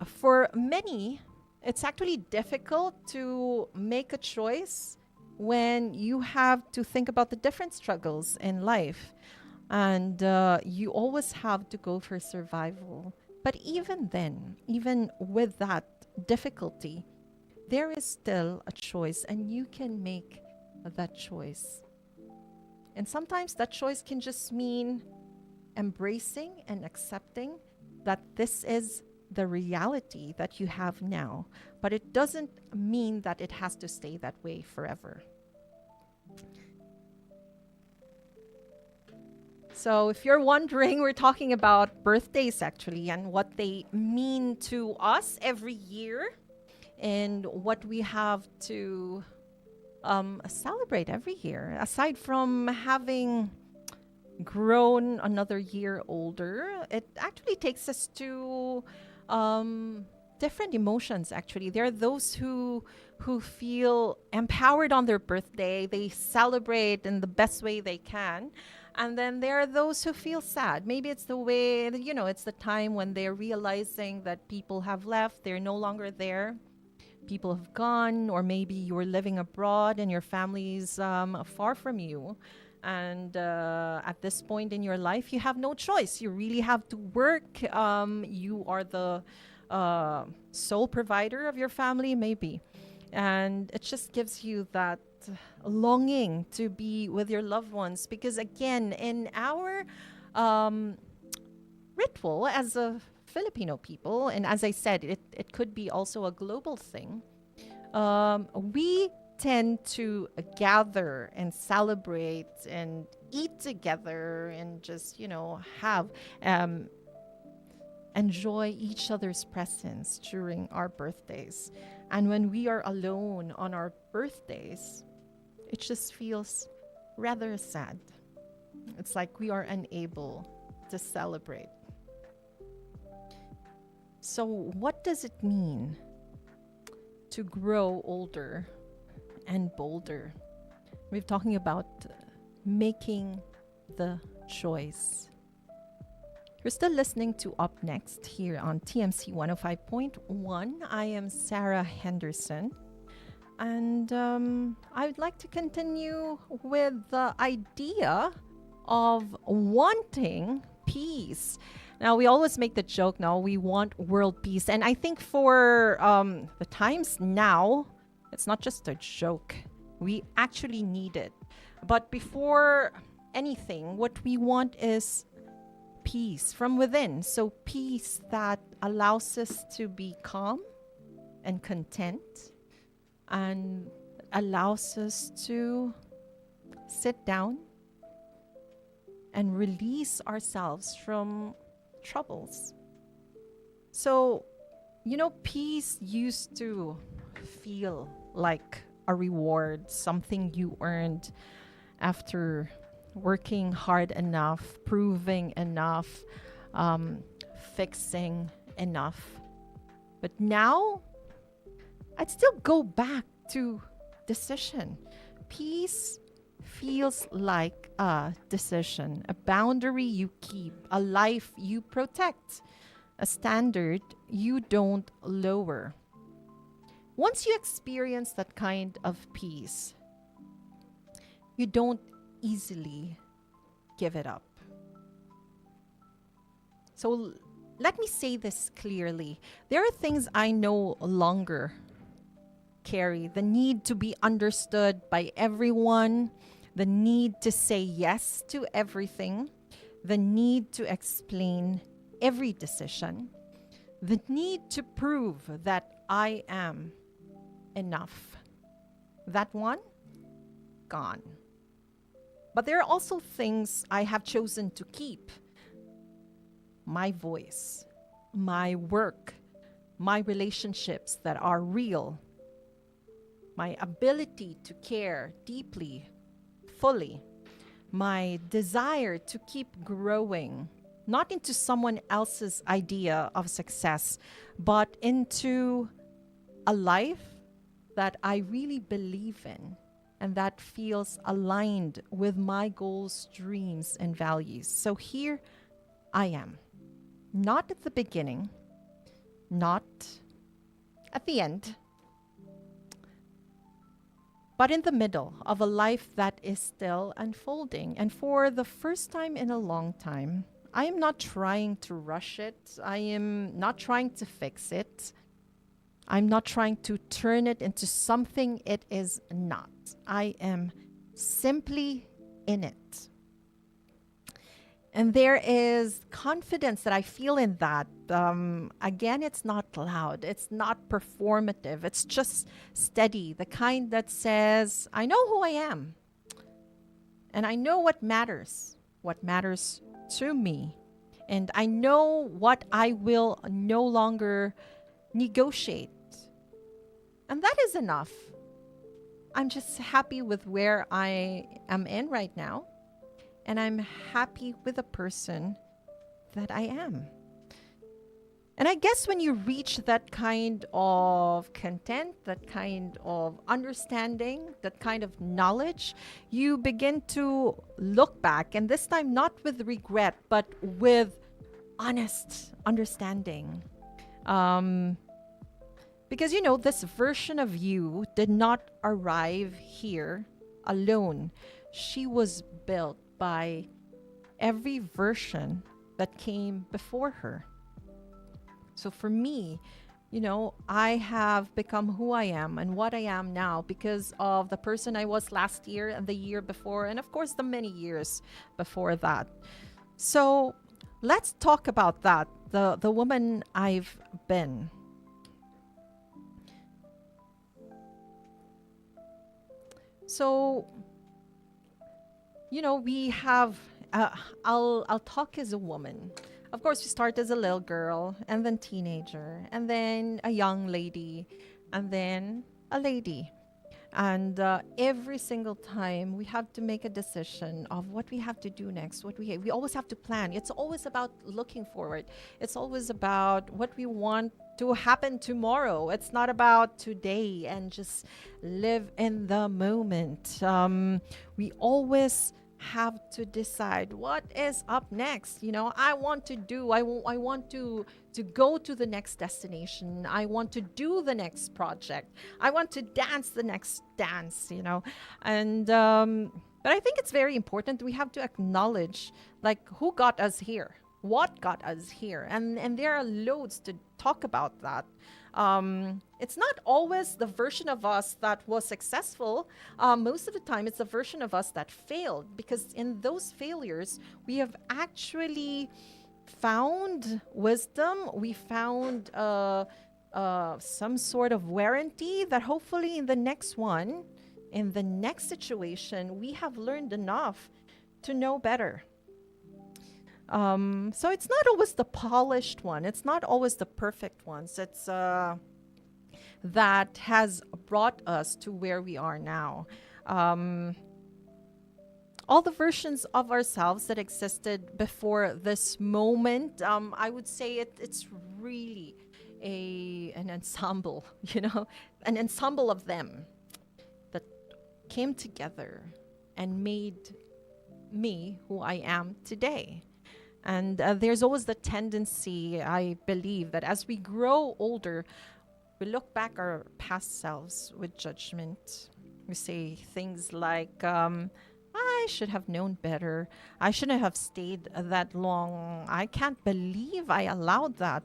for many, it's actually difficult to make a choice when you have to think about the different struggles in life, and you always have to go for survival. But even then, even with that difficulty, there is still a choice, and you can make that choice. And sometimes that choice can just mean embracing and accepting that this is the reality that you have now, but it doesn't mean that it has to stay that way forever. So if you're wondering, we're talking about birthdays actually, and what they mean to us every year, and what we have to celebrate every year. Aside from having grown another year older, it actually takes us to different emotions. Actually, there are those who feel empowered on their birthday. They celebrate in the best way they can. And then there are those who feel sad. Maybe it's the way, it's the time when they're realizing that people have left, they're no longer there. People have gone, or maybe you're living abroad and your family's far from you. And at this point in your life, you have no choice. You really have to work. You are the sole provider of your family, maybe. And it just gives you that longing to be with your loved ones. Because again, in our ritual as a Filipino people, and as I said, it could be also a global thing, we tend to gather and celebrate and eat together and just, have enjoy each other's presence during our birthdays. And when we are alone on our birthdays, it just feels rather sad. It's like we are unable to celebrate. So, what does it mean to grow older and bolder? We're talking about making the choice. You're still listening to Up Next here on TMC 105.1. I am Sarah Henderson. And I would like to continue with the idea of wanting peace. Now, we always make the joke now, we want world peace. And I think for the times now, it's not just a joke. We actually need it. But before anything, what we want is peace from within. So peace that allows us to be calm and content and allows us to sit down and release ourselves from troubles. So, peace used to feel like a reward, something you earned after working hard enough, proving enough, fixing enough. But now, I'd still go back to decision. Peace feels like a decision, a boundary you keep, a life you protect, a standard you don't lower. Once you experience that kind of peace, you don't easily give it up. So let me say this clearly. There are things I no longer carry. The need to be understood by everyone, the need to say yes to everything, the need to explain every decision, the need to prove that I am enough. That one, gone. But there are also things I have chosen to keep. My voice, my work, my relationships that are real, my ability to care deeply, fully, my desire to keep growing, not into someone else's idea of success, but into a life that I really believe in and that feels aligned with my goals, dreams, and values. So here I am, not at the beginning, not at the end, but in the middle of a life that is still unfolding. And for the first time in a long time, I am not trying to rush it. I am not trying to fix it. I'm not trying to turn it into something it is not. I am simply in it. And there is confidence that I feel in that. Again, it's not loud. It's not performative. It's just steady. The kind that says, I know who I am. And I know what matters to me. And I know what I will no longer negotiate. And that is enough. I'm just happy with where I am in right now. And I'm happy with the person that I am. And I guess when you reach that kind of content, that kind of understanding, that kind of knowledge, you begin to look back, and this time not with regret, but with honest understanding. Because, this version of you did not arrive here alone. She was built by every version that came before her. So for me, I have become who I am and what I am now because of the person I was last year and the year before, and of course the many years before that. So let's talk about that, the woman I've been. So, we have, I'll talk as a woman. Of course, we start as a little girl, and then teenager, and then a young lady, and then a lady. And every single time we have to make a decision of what we have to do next, we always have to plan. It's always about looking forward. It's always about what we want to happen tomorrow. It's not about today and just live in the moment. We always have to decide what is up next. I want to do, I want to go to the next destination. I want to do the next project. I want to dance the next dance. And but I think it's very important. We have to acknowledge like who got us here, what got us here, and there are loads to talk about that. It's not always the version of us that was successful. Most of the time, it's the version of us that failed, because in those failures, we have actually found wisdom. We found some sort of warranty that hopefully in the next one, in the next situation, we have learned enough to know better. So it's not always the polished one. It's not always the perfect ones. It's that has brought us to where we are now. All the versions of ourselves that existed before this moment, I would say it's really an ensemble, an ensemble of them that came together and made me who I am today. And there's always the tendency, I believe, that as we grow older, we look back our past selves with judgment. We say things like, I should have known better. I shouldn't have stayed that long. I can't believe I allowed that.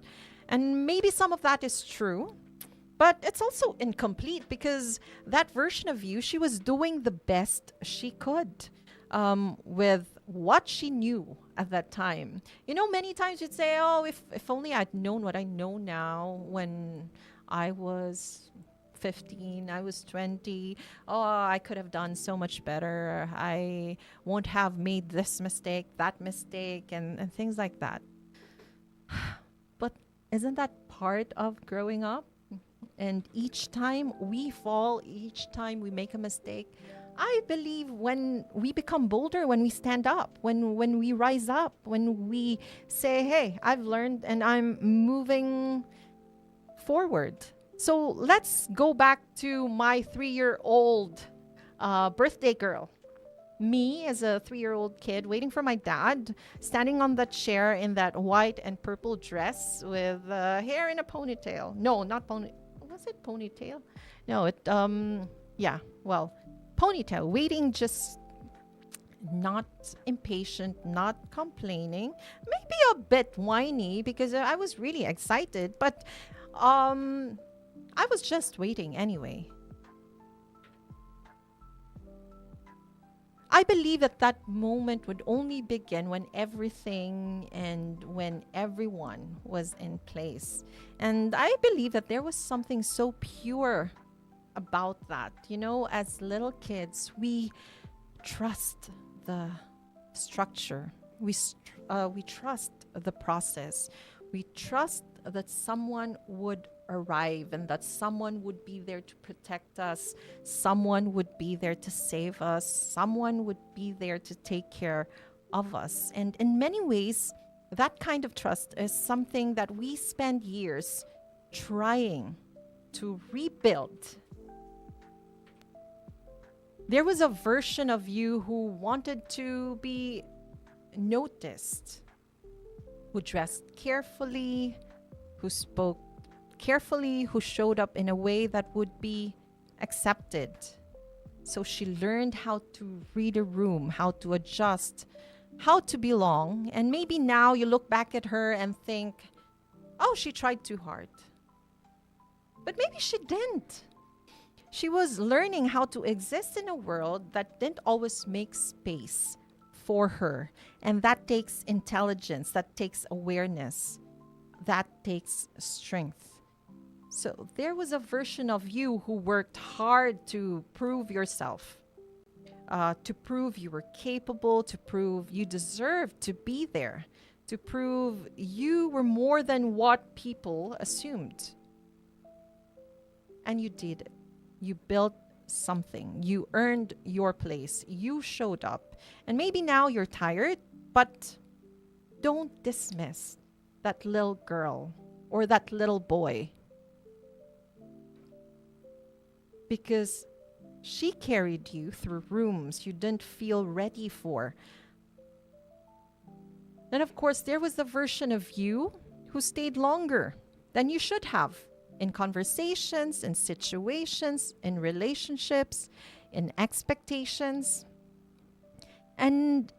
And maybe some of that is true, but it's also incomplete, because that version of you, she was doing the best she could with what she knew at that time. Many times you'd say, oh, if only I'd known what I know now when I was 15, I was 20. Oh, I could have done so much better. I won't have made this mistake, that mistake, and things like that. But isn't that part of growing up? And each time we fall, each time we make a mistake, I believe when we become bolder, when we stand up, when we rise up, when we say, hey, I've learned and I'm moving forward. So let's go back to my 3-year-old birthday girl. Me as a 3-year-old kid waiting for my dad, standing on that chair in that white and purple dress with hair in a ponytail. No, not ponytail. Was it ponytail? No, ponytail, waiting, just not impatient, not complaining, maybe a bit whiny because I was really excited, but I was just waiting anyway. I believe that moment would only begin when everything and when everyone was in place. And I believe that there was something so pure about that. As little kids, we trust the structure. We trust the process. We trust that someone would arrive and that someone would be there to protect us. Someone would be there to save us. Someone would be there to take care of us. And in many ways, that kind of trust is something that we spend years trying to rebuild. There was a version of you who wanted to be noticed, who dressed carefully, who spoke carefully, who showed up in a way that would be accepted. So she learned how to read a room, how to adjust, how to belong. And maybe now you look back at her and think, oh, she tried too hard. But maybe she didn't. She was learning how to exist in a world that didn't always make space for her. And that takes intelligence, that takes awareness, that takes strength. So there was a version of you who worked hard to prove yourself, to prove you were capable, to prove you deserved to be there, to prove you were more than what people assumed. And you did it. You built something. You earned your place. You showed up. And maybe now you're tired, but don't dismiss that little girl or that little boy, because she carried you through rooms you didn't feel ready for. And of course, there was the version of you who stayed longer than you should have in conversations, in situations, in relationships, in expectations. And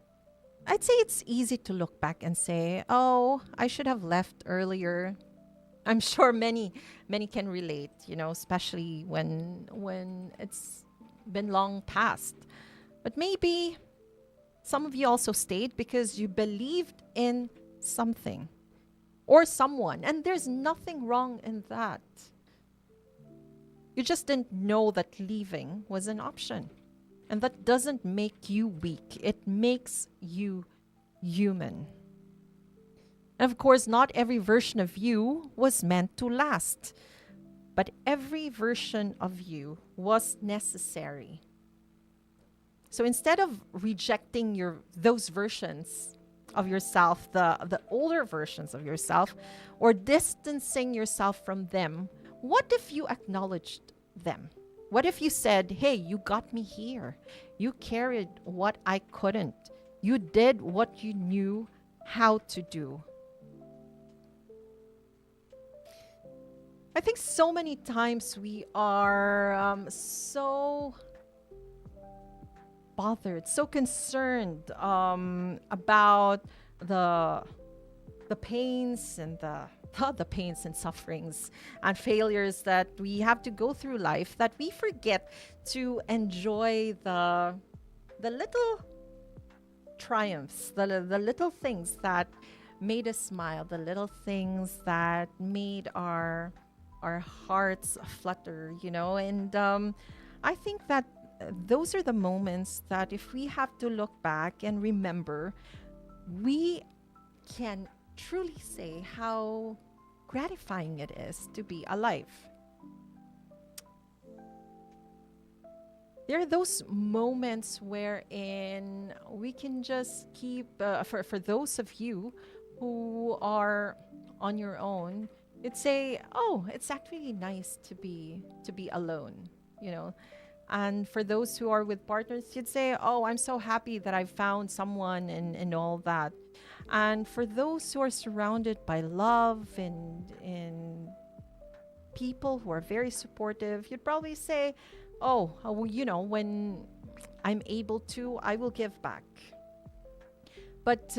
I'd say it's easy to look back and say, oh, I should have left earlier. I'm sure many can relate, especially when it's been long past. But maybe some of you also stayed because you believed in something or someone, and there's nothing wrong in that. You just didn't know that leaving was an option. And that doesn't make you weak. It makes you human. And of course, not every version of you was meant to last, but every version of you was necessary. So instead of rejecting those versions of yourself, the older versions of yourself, or distancing yourself from them, what if you acknowledged them? What if you said, hey, you got me here. You carried what I couldn't. You did what you knew how to do. I think so many times we are so bothered, so concerned about the pains and the pains and sufferings and failures that we have to go through life, that we forget to enjoy the little triumphs, the little things that made us smile, the little things that made our hearts flutter, and I think that those are the moments that if we have to look back and remember, we can truly say how gratifying it is to be alive. There are those moments wherein we can just keep, for those of you who are on your own, you'd say, oh, it's actually nice to be alone, And for those who are with partners, you'd say, oh, I'm so happy that I found someone and all that. And for those who are surrounded by love and people who are very supportive, you'd probably say, oh, when I'm able to, I will give back. But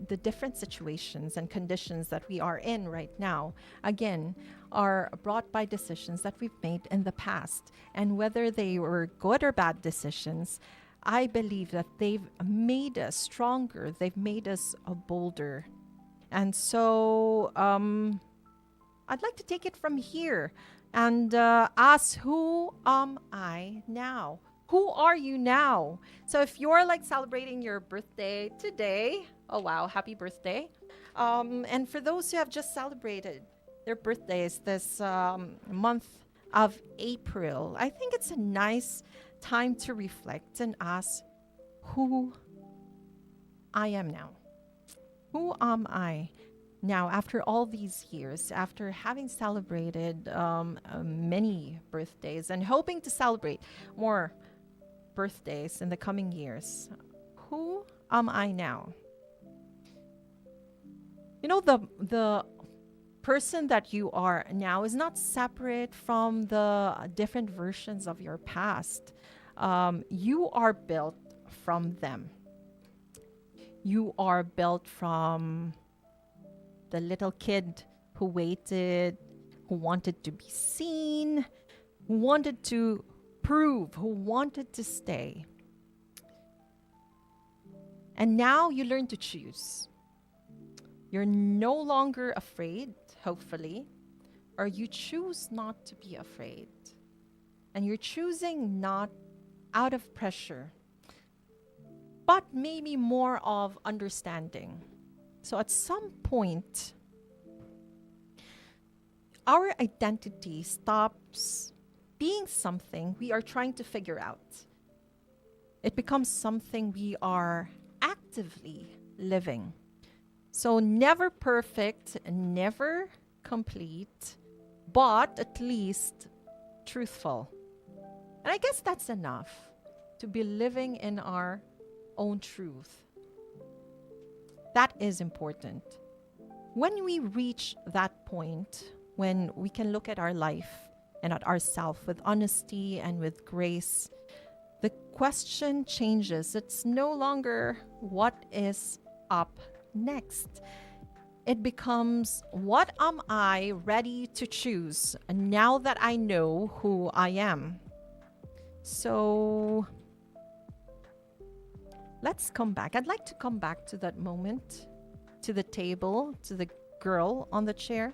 the different situations and conditions that we are in right now, again, are brought by decisions that we've made in the past. And whether they were good or bad decisions, I believe that they've made us stronger. They've made us bolder. And so I'd like to take it from here and ask, who am I now? Who are you now? So if you're like celebrating your birthday today, oh wow, happy birthday. And for those who have just celebrated their birthdays this month of April, I think it's a nice time to reflect and ask who I am now. Who am I now after all these years, after having celebrated many birthdays and hoping to celebrate more birthdays in the coming years? Who am I now? The person that you are now is not separate from the different versions of your past. You are built from them. You are built from the little kid who waited, who wanted to be seen, who wanted to prove, who wanted to stay. And now you learn to choose. You're no longer afraid, hopefully, or you choose not to be afraid. And you're choosing not out of pressure, but maybe more of understanding. So at some point, our identity stops being something we are trying to figure out. It becomes something we are actively living. So never perfect, never complete, but at least truthful. And I guess that's enough to be living in our own truth. That is important. When we reach that point, when we can look at our life and at ourselves with honesty and with grace, the question changes. It's no longer what is up next. It becomes, what am I ready to choose now that I know who I am? So let's come back. I'd like to come back to that moment, to the table, to the girl on the chair,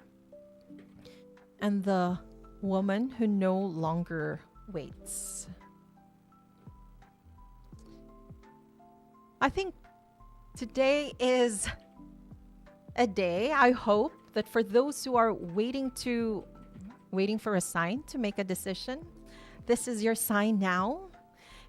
and the woman who no longer waits. I think today is a day, I hope, that for those who are waiting for a sign to make a decision, this is your sign now.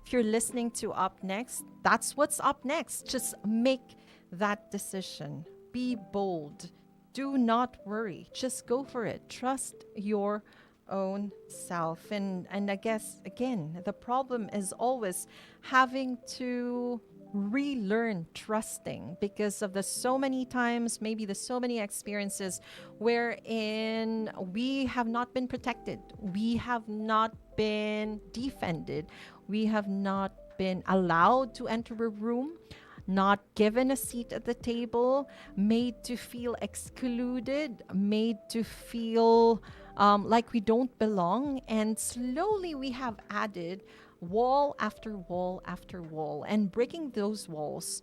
If you're listening to Up Next, that's what's up next. Just make that decision. Be bold. Do not worry. Just go for it. Trust your own self. And I guess, again, the problem is always having to relearn trusting because of the so many times, maybe the so many experiences wherein we have not been protected. We have not been defended. We have not been allowed to enter a room, not given a seat at the table, made to feel excluded, made to feel like we don't belong. And slowly we have added wall after wall after wall. And breaking those walls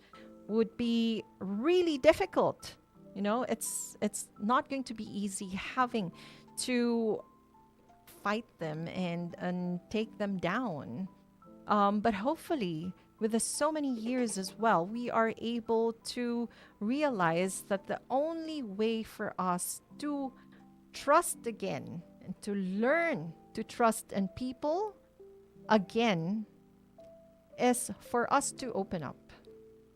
would be really difficult. You know, it's not going to be easy having to fight them and take them down. But hopefully, with the so many years as well, we are able to realize that the only way for us to trust again and to learn to trust in people again is for us to open up.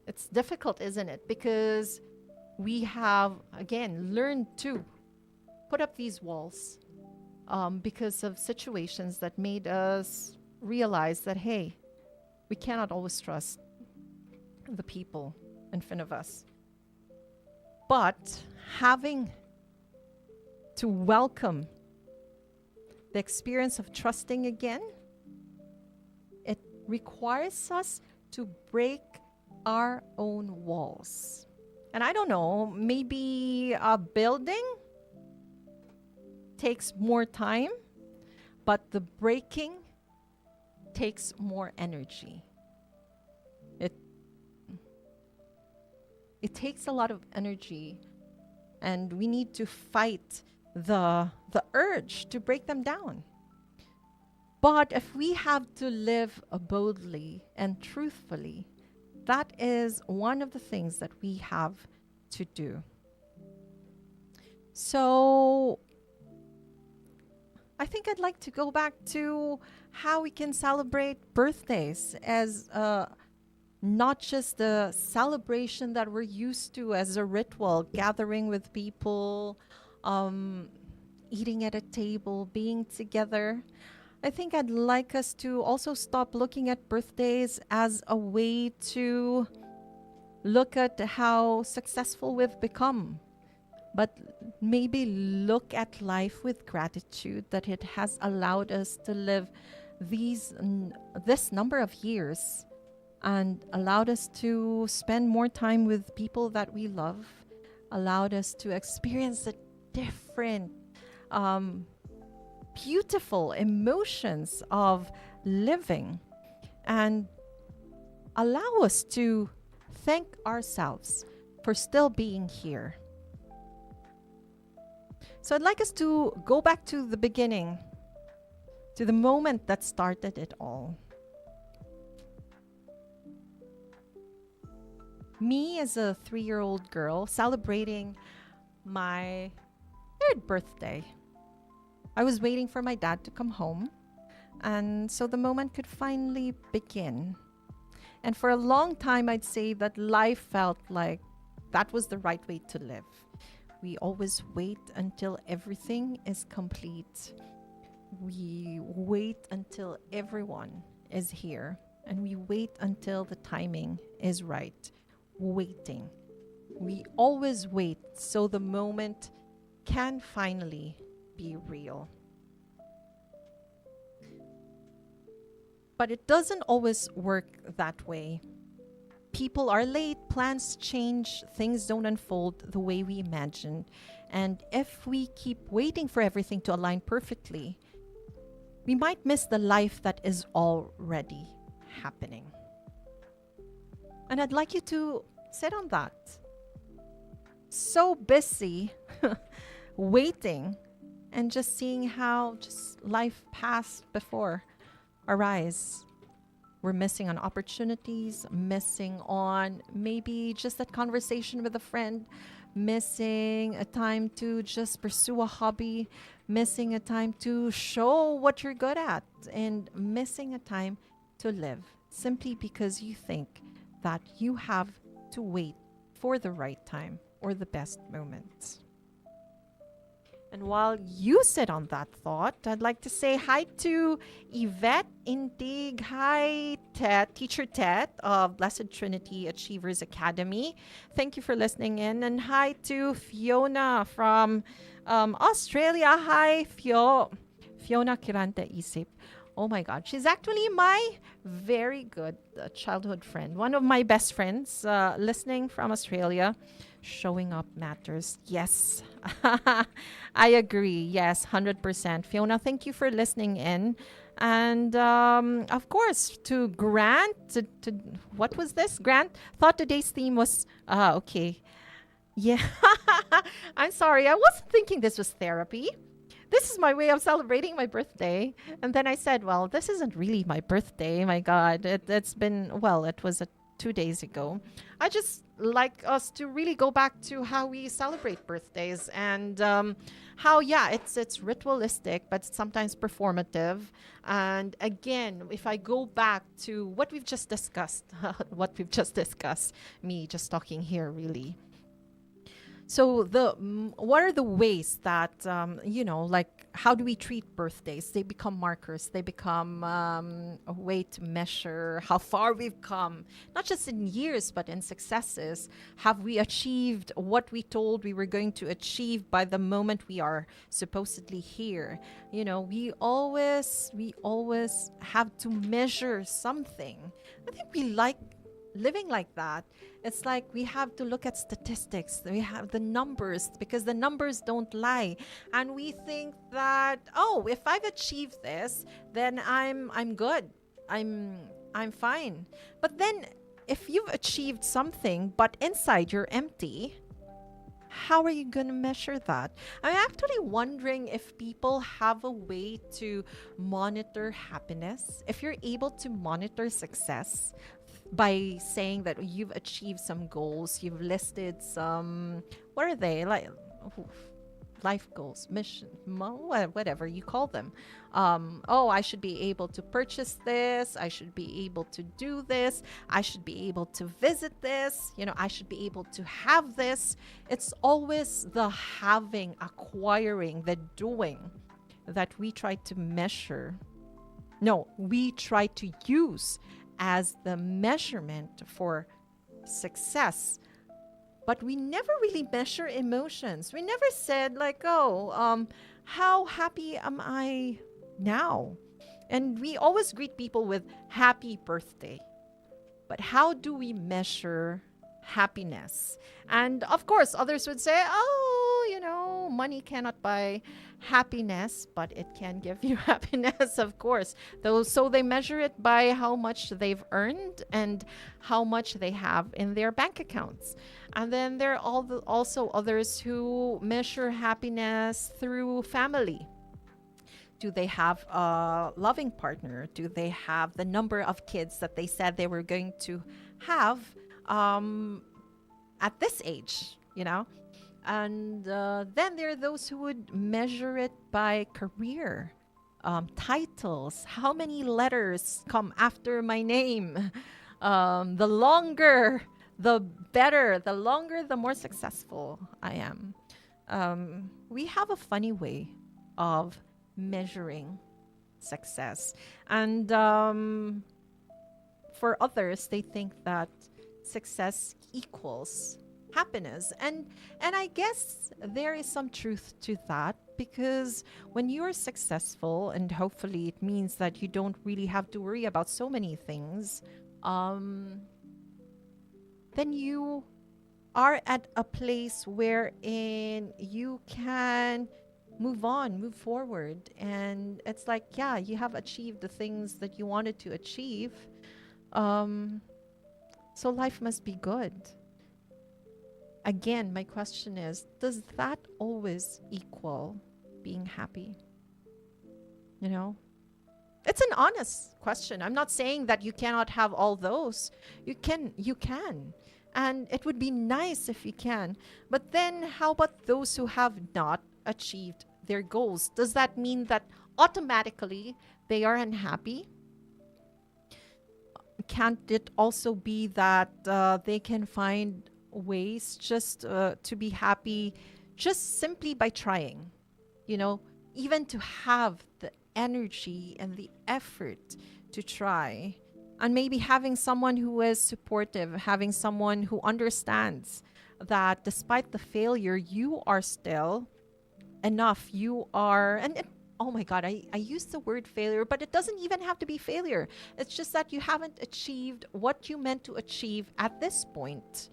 It's difficult, isn't it? Because we have, again, learned to put up these walls because of situations that made us realize that, hey, we cannot always trust the people in front of us. But having to welcome the experience of trusting again, it requires us to break our own walls. And I don't know, maybe a building takes more time, but the breaking takes more energy. It takes a lot of energy, and we need to fight the urge to break them down. But if we have to live boldly and truthfully, that is one of the things that we have to do. So I think I'd like to go back to how we can celebrate birthdays as not just the celebration that we're used to as a ritual, gathering with people, eating at a table, being together. I think I'd like us to also stop looking at birthdays as a way to look at how successful we've become, but maybe look at life with gratitude that it has allowed us to live this number of years and allowed us to spend more time with people that we love, allowed us to experience the different beautiful emotions of living, and allow us to thank ourselves for still being here. So I'd like us to go back to the beginning, to the moment that started it all. Me as a 3-year-old girl celebrating my 3rd birthday. I was waiting for my dad to come home. And so the moment could finally begin. And for a long time, I'd say that life felt like that was the right way to live. We always wait until everything is complete. We wait until everyone is here. And we wait until the timing is right. Waiting. We always wait so the moment can finally be real. But it doesn't always work that way. People are late, plans change, things don't unfold the way we imagined. And if we keep waiting for everything to align perfectly, we might miss the life that is already happening. And I'd like you to sit on that. So busy waiting and just seeing how just life passed before our eyes. We're missing on opportunities, missing on maybe just that conversation with a friend, missing a time to just pursue a hobby, missing a time to show what you're good at, and missing a time to live simply because you think that you have to wait for the right time or the best moment. And while you sit on that thought, I'd like to say hi to Yvette Indig. Hi, Ted, Teacher Ted of Blessed Trinity Achievers Academy. Thank you for listening in. And hi to Fiona from Australia. Hi, Fiona Kirante Isip. Oh my God, she's actually my very good childhood friend. One of my best friends listening from Australia. Showing up matters. Yes, I agree. Yes, 100%. Fiona, thank you for listening in. And of course, to Grant, to what was this? Grant thought today's theme was, okay. Yeah, I'm sorry. I wasn't thinking this was therapy. This is my way of celebrating my birthday. And then I said, well, this isn't really my birthday. My God, it's been, well, it was 2 days ago. I just like us to really go back to how we celebrate birthdays and how, yeah, it's ritualistic, but sometimes performative. And again, if I go back to what we've just discussed, me just talking here really. So what are the ways that like how do we treat birthdays? They become markers. They become a way to measure how far we've come, not just in years but in successes. Have we achieved what we told we were going to achieve by the moment we are supposedly here? We always have to measure something. I think we like living like that. It's like we have to look at statistics. We have the numbers because the numbers don't lie. And we think that, oh, if I've achieved this, then I'm good. I'm fine. But then if you've achieved something but inside you're empty, how are you going to measure that? I'm actually wondering if people have a way to monitor happiness. If you're able to monitor success by saying that you've achieved some goals, you've listed some, what are they? Like life goals, mission, whatever you call them. I should be able to purchase this. I should be able to do this. I should be able to visit this. I should be able to have this. It's always the having, acquiring, the doing that we try to measure. No, we try to use as the measurement for success. But we never really measure emotions. We never said like, how happy am I now? And we always greet people with happy birthday. But how do we measure happiness? And of course, others would say, money cannot buy happiness, but it can give you happiness, of course. So they measure it by how much they've earned and how much they have in their bank accounts. And then there are also others who measure happiness through family. Do they have a loving partner? Do they have the number of kids that they said they were going to have at this age, And then there are those who would measure it by career. titles, how many letters come after my name. The longer, the better. The longer, the more successful I am. We have a funny way of measuring success. And for others, they think that success equals happiness. And I guess there is some truth to that, because when you're successful, and hopefully it means that you don't really have to worry about so many things, um, then you are at a place wherein you can move on, move forward. And it's like, yeah, you have achieved the things that you wanted to achieve. Um, so life must be good. Again, my question is, does that always equal being happy? You know? It's an honest question. I'm not saying that you cannot have all those. You can. And it would be nice if you can. But then how about those who have not achieved their goals? Does that mean that automatically they are unhappy? Can't it also be that they can find ways just to be happy just simply by trying? You know, even to have the energy and the effort to try. And maybe having someone who is supportive, having someone who understands that despite the failure, you are still enough. You are, oh my God, I use the word failure, but it doesn't even have to be failure. It's just that you haven't achieved what you meant to achieve at this point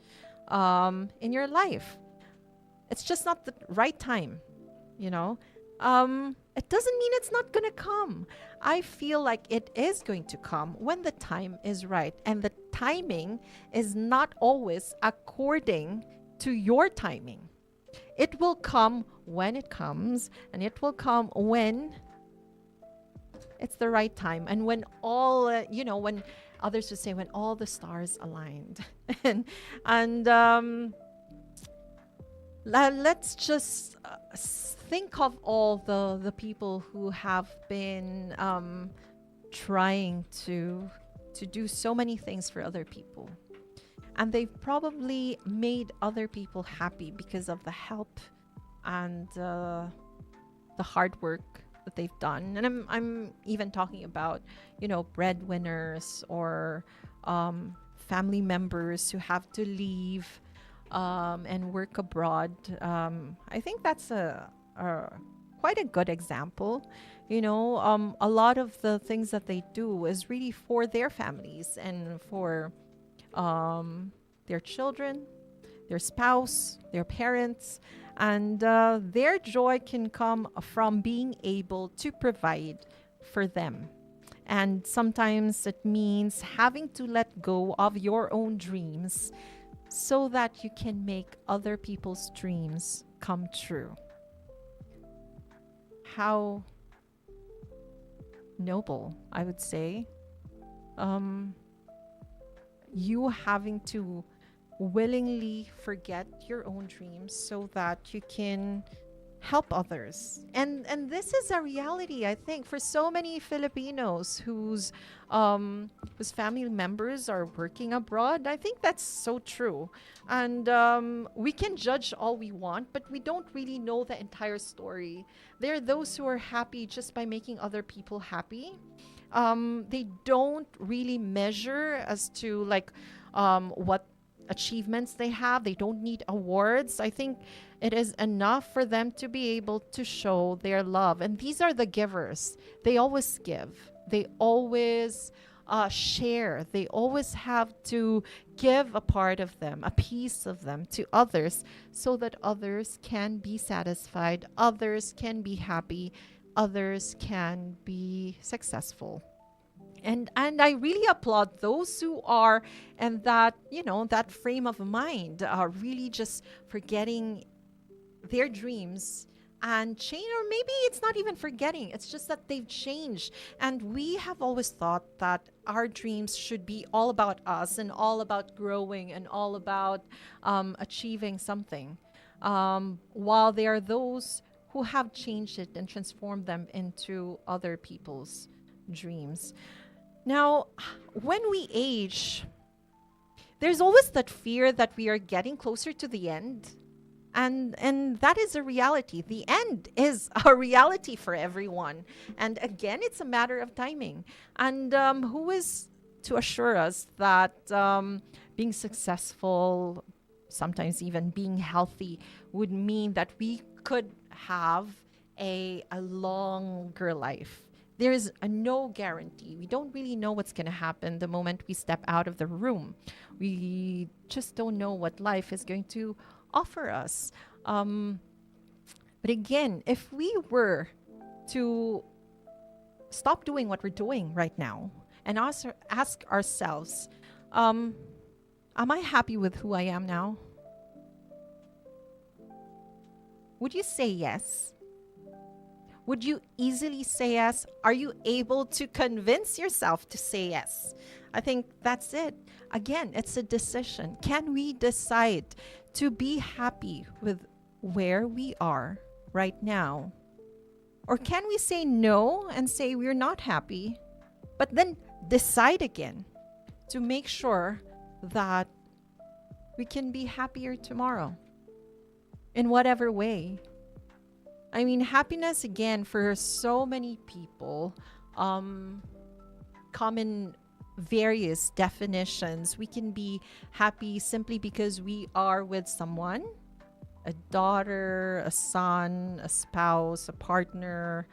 in your life. It's just not the right time, you know? It doesn't mean it's not going to come. I feel like it is going to come when the time is right. And the timing is not always according to your timing. It will come when it comes, and it will come when it's the right time. And when all, when others would say, when all the stars aligned. and let's just think of all the people who have been trying to do so many things for other people, and they've probably made other people happy because of the help and the hard work that they've done. And I'm even talking about breadwinners or family members who have to leave and work abroad. I think that's a quite a good example. A lot of the things that they do is really for their families and for their children, their spouse, their parents, and their joy can come from being able to provide for them. And sometimes it means having to let go of your own dreams so that you can make other people's dreams come true. How noble, I would say. You having to willingly forget your own dreams so that you can help others. And this is a reality, I think, for so many Filipinos whose family members are working abroad. I think that's so true. And we can judge all we want, but we don't really know the entire story. There are those who are happy just by making other people happy. They don't really measure as to what achievements they have. They don't need awards. I think it is enough for them to be able to show their love. And these are the givers. They always give. They always share. They always have to give a part of them, a piece of them to others so that others can be satisfied, others can be happy, others can be successful. And I really applaud those who are in that frame of mind, really just forgetting their dreams and change. Or maybe it's not even forgetting, it's just that they've changed. And we have always thought that our dreams should be all about us and all about growing and all about achieving something, while there are those who have changed it and transformed them into other people's dreams. Now, when we age, there's always that fear that we are getting closer to the end. And that is a reality. The end is a reality for everyone. And again, it's a matter of timing. And who is to assure us that being successful, sometimes even being healthy, would mean that we could have a longer life? There is no guarantee. We don't really know what's going to happen the moment we step out of the room. We just don't know what life is going to offer us. But again, if we were to stop doing what we're doing right now and ask ourselves, am I happy with who I am now? Would you say yes? Would you easily say yes? Are you able to convince yourself to say yes? I think that's it. Again, it's a decision. Can we decide to be happy with where we are right now? Or can we say no and say we're not happy, but then decide again to make sure that we can be happier tomorrow in whatever way? I mean, happiness, again, for so many people, come in various definitions. We can be happy simply because we are with someone, a daughter, a son, a spouse, a partner,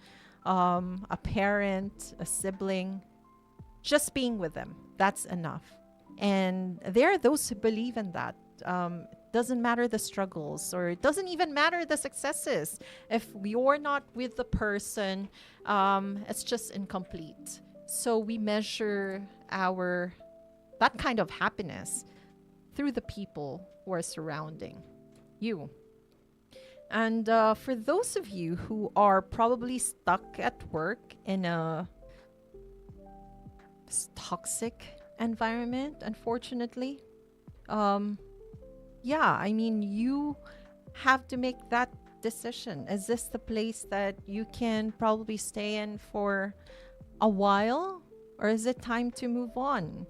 a parent, a sibling. Just being with them, that's enough. And there are those who believe in that. Doesn't matter the struggles, or it doesn't even matter the successes. If you're not with the person, it's just incomplete. So we measure that kind of happiness through the people who are surrounding you. And for those of you who are probably stuck at work in a toxic environment, unfortunately, I mean, you have to make that decision. Is this the place that you can probably stay in for a while, or is it time to move on?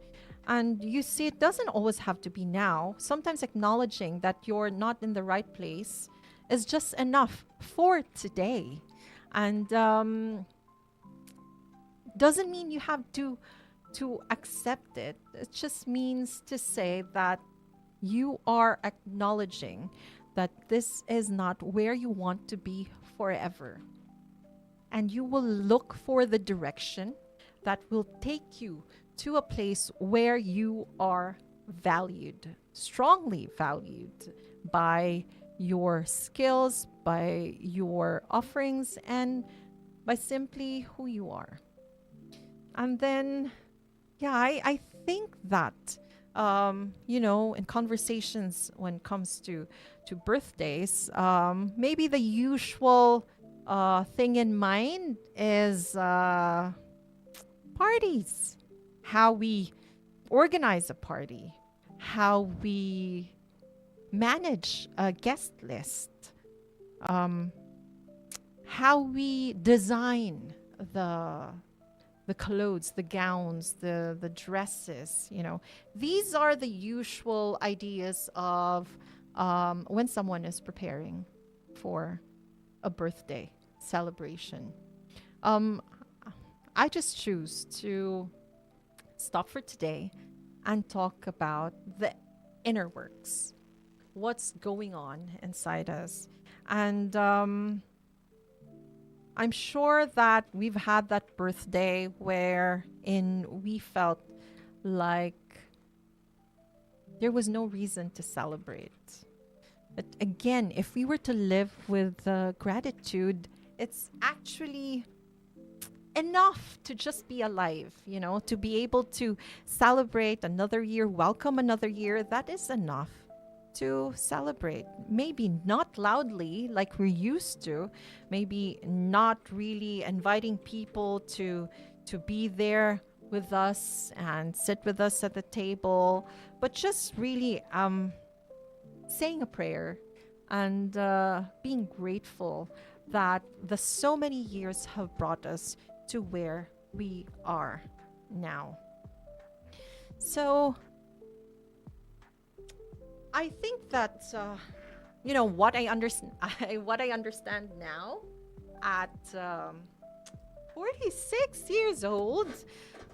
And you see, it doesn't always have to be now. Sometimes acknowledging that you're not in the right place is just enough for today. And doesn't mean you have to accept it. It just means to say that you are acknowledging that this is not where you want to be forever. And you will look for the direction that will take you to a place where you are valued, strongly valued by your skills, by your offerings, and by simply who you are. And then, I think that, in conversations when it comes to birthdays, maybe the usual thing in mind is parties. How we organize a party, how we manage a guest list, how we design the clothes, the gowns, the dresses. These are the usual ideas of when someone is preparing for a birthday celebration. I just choose to stop for today and talk about the inner works, what's going on inside us. And I'm sure that we've had that birthday wherein we felt like there was no reason to celebrate. But again, if we were to live with gratitude, it's actually enough to just be alive, to be able to celebrate another year, welcome another year. That is enough to celebrate. Maybe not loudly like we're used to, maybe not really inviting people to be there with us and sit with us at the table, but just really saying a prayer and being grateful that the so many years have brought us to where we are now. So I think that what I understand what I understand now at 46 years old.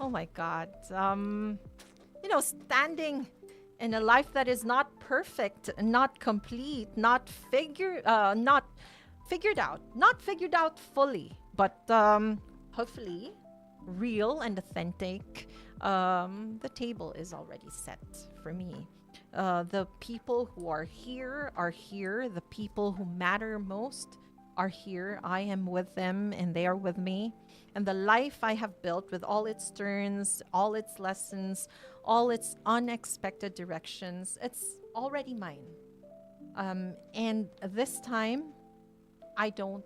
Oh my God. Standing in a life that is not perfect, not complete, not figured out fully, but hopefully real and authentic. The table is already set for me. The people who are here are here. The people who matter most are here. I am with them and they are with me. And the life I have built with all its turns, all its lessons, all its unexpected directions, it's already mine. And this time, I don't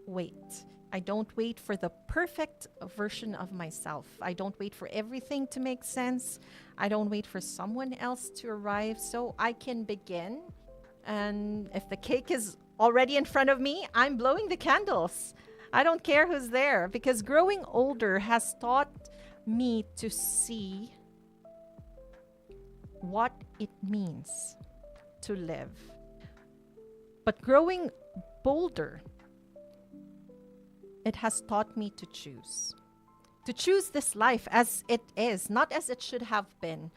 wait. I don't wait for the perfect version of myself. I don't wait for everything to make sense. I don't wait for someone else to arrive so I can begin. And if the cake is already in front of me, I'm blowing the candles. I don't care who's there because growing older has taught me to see what it means to live. But growing bolder, it has taught me to choose. To choose this life as it is, not as it should have been.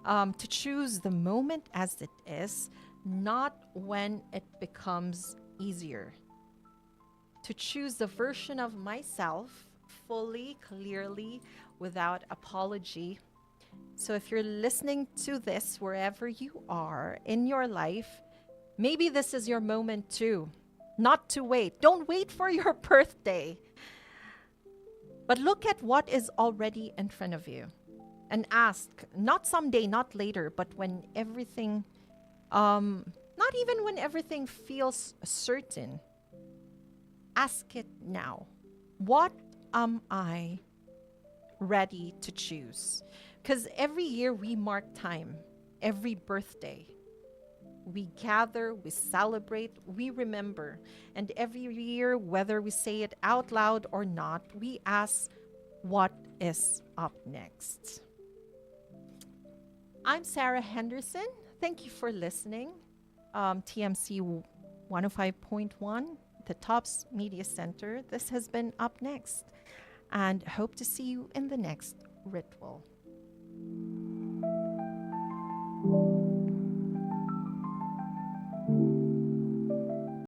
To choose the moment as it is, not when it becomes easier. To choose the version of myself fully, clearly, without apology. So if you're listening to this wherever you are in your life, maybe this is your moment too. Not to wait. Don't wait for your birthday. But look at what is already in front of you and ask, not someday, not later, but when everything, not even when everything feels certain, ask it now. What am I ready to choose? Because every year we mark time, every birthday. We gather, we celebrate, we remember. And every year, whether we say it out loud or not, we ask, what is up next? I'm Sarah Henderson. Thank you for listening. TMC 105.1, the Tops Media Center. This has been Up Next. And hope to see you in the next ritual.